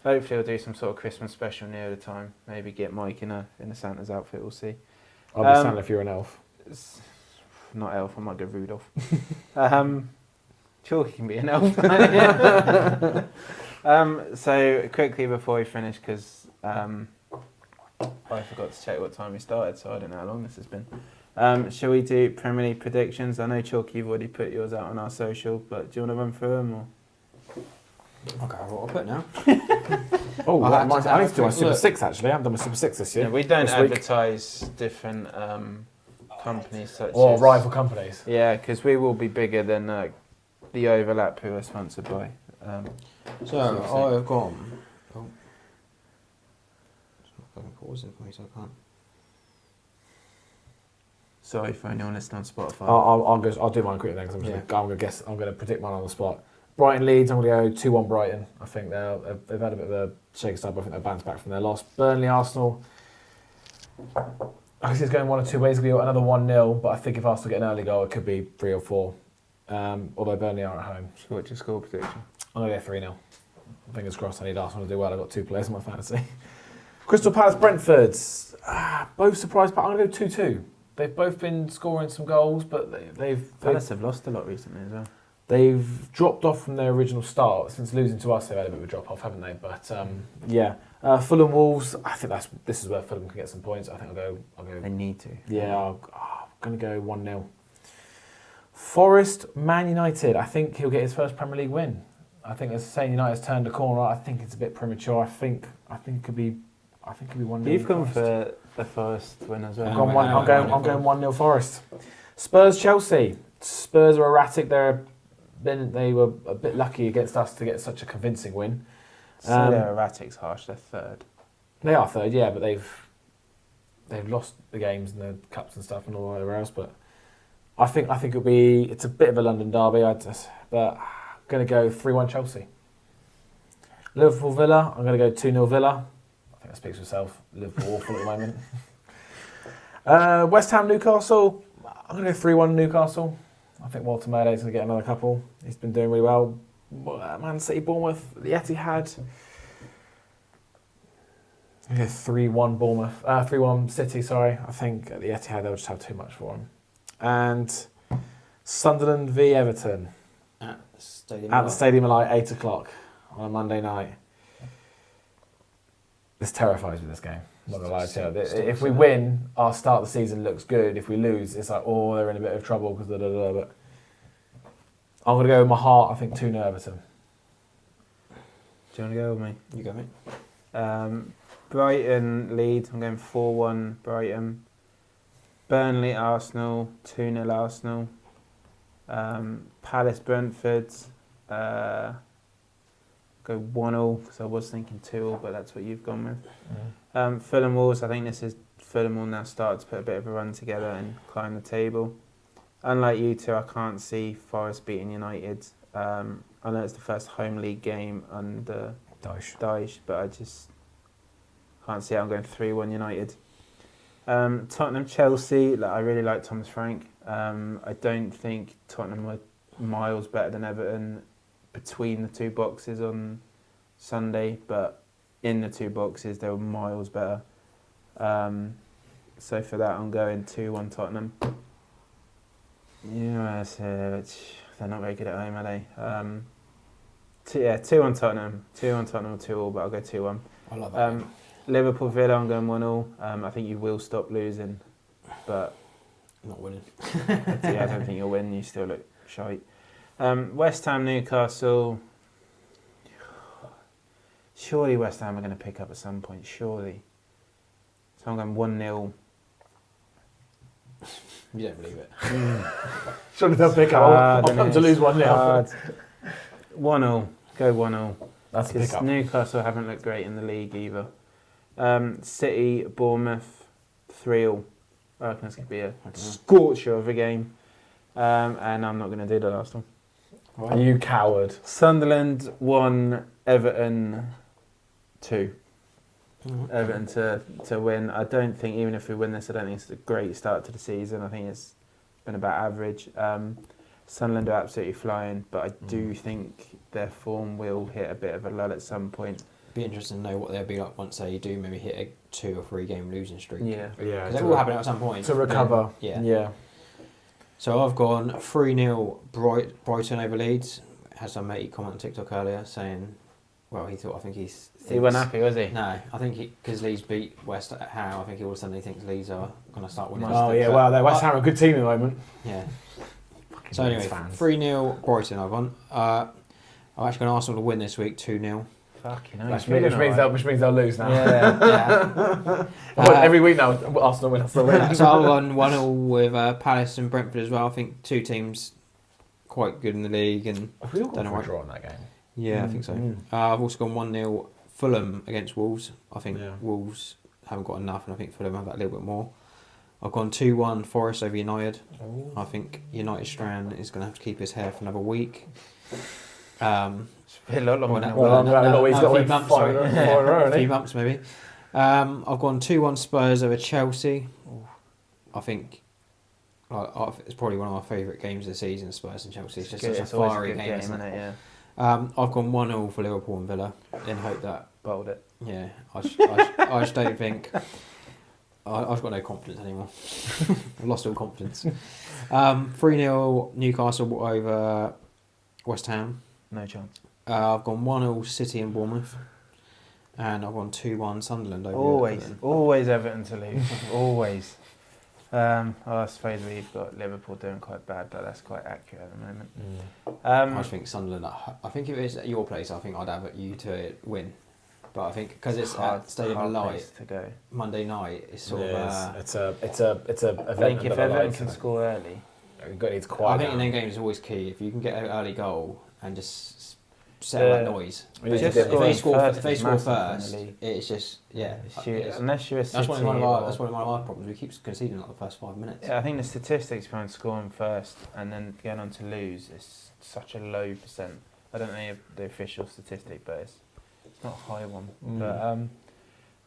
[SPEAKER 1] hopefully we'll do some sort of Christmas special near the time. Maybe get Mike in a Santa's outfit. We'll see.
[SPEAKER 2] I'll be Santa if you're an elf.
[SPEAKER 1] Not elf. I might go Rudolph. Sure, he can be an elf. So quickly before we finish, because I forgot to check what time we started, so I don't know how long this has been. Shall we do Premier League predictions? I know, Chalky, you've already put yours out on our social, but do you want to run through them? Or?
[SPEAKER 3] Okay, what I'll put now.
[SPEAKER 2] Oh,
[SPEAKER 3] I
[SPEAKER 2] I need to do my Super
[SPEAKER 3] look.
[SPEAKER 2] 6 actually. I haven't done my Super 6 this year.
[SPEAKER 1] Yeah, we don't
[SPEAKER 2] This week.
[SPEAKER 1] advertise different companies such
[SPEAKER 2] Or
[SPEAKER 1] as...
[SPEAKER 2] rival companies.
[SPEAKER 1] Yeah, because we will be bigger than the Overlap, who are sponsored by.
[SPEAKER 3] So I've gone. Oh. It's not fucking pausing for me, so I can't.
[SPEAKER 1] Sorry for anyone listening on Spotify.
[SPEAKER 2] I'll do mine quickly then because I'm going to guess. I'm going to predict mine on the spot. Brighton Leeds. I'm going to go 2-1 Brighton. I think they've had a bit of a shake start, but I think they'll bounce back from their loss. Burnley Arsenal. I guess it's going one or two ways. We've got another 1-0, but I think if Arsenal get an early goal, it could be 3 or 4. Although Burnley are at home.
[SPEAKER 1] What's your score prediction?
[SPEAKER 2] I'm going to go 3-0. Fingers crossed. I need Arsenal to do well. I've got 2 players in my fantasy. Crystal Palace Brentford. Both surprised, but I'm going to go 2-2. They've both been scoring some goals, but
[SPEAKER 1] Palace have lost a lot recently as well.
[SPEAKER 2] They've dropped off from their original start. Since losing to us, they've had a bit of a drop off, haven't they? But yeah, Fulham Wolves. I think this is where Fulham can get some points. I think I'll go.
[SPEAKER 1] They need to.
[SPEAKER 2] Yeah, I'm going to go 1-0. Forest Man United. I think he'll get his first Premier League win. I think as saying United's turned a corner. I think it's a bit premature. I think it could be 1-0.
[SPEAKER 1] You've gone for the first win as well.
[SPEAKER 2] I'm going 1-0 Forest. Spurs Chelsea. Spurs are erratic. They were a bit lucky against us to get such a convincing win.
[SPEAKER 1] So they're erratic's harsh. They're third.
[SPEAKER 2] They are third, yeah, but they've lost the games and the cups and stuff and all over else. But I think it's a bit of a London derby. But I'm going to go 3-1 Chelsea. Liverpool Villa. I'm going to go 2-0 Villa. I think that speaks for itself. Liverpool awful at the moment. West Ham Newcastle. I'm going to go 3-1 Newcastle. I think Walter Murdo's going to get another couple. He's been doing really well. Man City, Bournemouth, the Etihad. 3-1 Bournemouth. 3-1 City, sorry. I think at the Etihad they'll just have too much for him. And Sunderland v Everton.
[SPEAKER 3] At
[SPEAKER 2] the Stadium at like 8 o'clock on a Monday night. This terrifies me, this game. I'm not going to lie to you. If we win, our start of the season looks good. If we lose, it's like, oh, they're in a bit of trouble because But I'm going to go with my heart. I think 2-0 Everton.
[SPEAKER 1] Do you want to go with me?
[SPEAKER 3] You go, mate.
[SPEAKER 1] Brighton Leeds. I'm going 4-1 Brighton. Burnley Arsenal. 2-0 Arsenal. Palace Brentford. Go 1-0 because I was thinking 2-0, but that's what you've gone with. Fulham Wolves. I think this is Fulham will now start to put a bit of a run together and climb the table. Unlike you two, I can't see Forest beating United. I know it's the first home league game under Dyche, but I just can't see it. I'm going 3-1 United. Tottenham Chelsea. I really like Thomas Frank. I don't think Tottenham were miles better than Everton between the two boxes on Sunday, but in the two boxes they were miles better. So for that I'm going 2-1 Tottenham. Yeah, they're not very good at home, are they? 2-1 Tottenham. 2-1 Tottenham or 2-2, but I'll go 2-1.
[SPEAKER 3] I love that.
[SPEAKER 1] Liverpool Villa, I'm going 1-0. I think you will stop losing, but
[SPEAKER 3] Not winning.
[SPEAKER 1] I don't think you'll win. You still look shite. West Ham Newcastle. Surely West Ham are going to pick up at some point. Surely. So I'm going 1-0
[SPEAKER 3] You don't believe it.
[SPEAKER 2] Surely they'll pick up. I'll come to lose 1-0.
[SPEAKER 1] 1-0. Go 1-0.
[SPEAKER 2] That's a
[SPEAKER 1] Because
[SPEAKER 2] pick up.
[SPEAKER 1] Newcastle haven't looked great in the league either. City, Bournemouth, 3-3. I reckon it's going to be a scorcher of a game. And I'm not going to do the last one.
[SPEAKER 2] Right. You coward.
[SPEAKER 1] Sunderland 1, Everton 2. Everton to win. I don't think, even if we win this, I don't think it's a great start to the season. I think it's been about average. Sunderland are absolutely flying, but I do think their form will hit a bit of a lull at some point.
[SPEAKER 3] Be interesting to know what they'll be like once they do maybe hit a 2 or 3 game losing streak.
[SPEAKER 1] Yeah.
[SPEAKER 3] Because that will happen at some point.
[SPEAKER 2] To recover.
[SPEAKER 3] Yeah. So I've gone 3-0 Brighton over Leeds. Had some matey comment on TikTok earlier saying, well, he
[SPEAKER 1] wasn't happy, was he?
[SPEAKER 3] No, I think because Leeds beat West Ham, I think he all of a sudden thinks Leeds are going to start winning.
[SPEAKER 2] Oh, yeah, well, they're West Ham are a good team at the moment.
[SPEAKER 3] Yeah. So anyway, 3-0 Brighton I've won. I'm actually going to Arsenal to win this week, 2-0.
[SPEAKER 1] Fucking hell.
[SPEAKER 2] Which means they'll lose now.
[SPEAKER 3] Yeah.
[SPEAKER 2] Every week now, Arsenal win.
[SPEAKER 3] So I've won 1-0 with Palace and Brentford as well. I think 2 teams quite good in the league. And
[SPEAKER 2] Have we all
[SPEAKER 3] Don't
[SPEAKER 2] got
[SPEAKER 3] know
[SPEAKER 2] a draw in that game?
[SPEAKER 3] yeah, I think so. I've also gone 1-0 Fulham against Wolves. I think
[SPEAKER 2] Yeah.
[SPEAKER 3] Wolves haven't got enough, and I think Fulham have that a little bit more. I've gone 2-1 Forest over United.
[SPEAKER 2] Oh.
[SPEAKER 3] I think United Strand is going to have to keep his hair for another week.
[SPEAKER 1] It's a lot longer than
[SPEAKER 3] a few months maybe. I've gone 2-1 Spurs over Chelsea. I think it's probably one of my favourite games of the season, Spurs and Chelsea. It's just such a fiery game, isn't it?
[SPEAKER 1] Yeah.
[SPEAKER 3] I've gone 1-0 for Liverpool and Villa in hope that...
[SPEAKER 1] Bowled it.
[SPEAKER 3] Yeah, I just don't think... I've got no confidence anymore. I've lost all confidence. 3-0 Newcastle over West Ham.
[SPEAKER 1] No chance.
[SPEAKER 3] I've gone 1-0 City and Bournemouth. And I've gone 2-1 Sunderland over Everton.
[SPEAKER 1] Always Everton to lose. Always. I suppose we've got Liverpool doing quite bad, but that's quite accurate at the moment.
[SPEAKER 3] I just think Sunderland... I think if it's at your place, I think I'd have you to win. But I think because it's at Stadium of Light
[SPEAKER 1] to go.
[SPEAKER 3] Monday night, it's sort of.
[SPEAKER 2] It's a event.
[SPEAKER 1] I think if Everton
[SPEAKER 2] Lights,
[SPEAKER 1] can score early,
[SPEAKER 2] it's quiet.
[SPEAKER 3] I think in them games is always key. If you can get an early goal and just settle that noise.
[SPEAKER 1] Just
[SPEAKER 3] if they score
[SPEAKER 1] massive
[SPEAKER 3] first,
[SPEAKER 1] in the league.
[SPEAKER 3] it's just
[SPEAKER 1] Unless you're a City.
[SPEAKER 3] that's one of our problems. We keep conceding like the first 5 minutes.
[SPEAKER 1] Yeah, I think the statistics behind scoring first and then going on to lose is such a low percent. I don't know the official statistic, but it's not a high one. But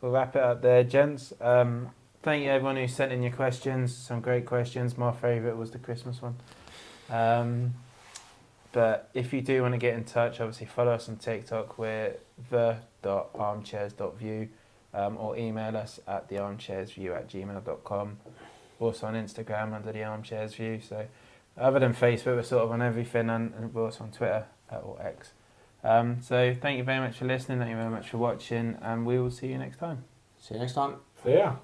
[SPEAKER 1] we'll wrap it up there, gents. Thank you everyone who sent in your questions. Some great questions. My favourite was the Christmas one. But if you do want to get in touch, obviously follow us on TikTok. We're the.armchairs.view or email us at thearmchairsview@gmail.com. Also on Instagram under the Armchairs View. So other than Facebook, we're sort of on everything, and we're also on Twitter or X. So thank you very much for listening. Thank you very much for watching, and we will see you next time.
[SPEAKER 3] See you next time.
[SPEAKER 2] So yeah.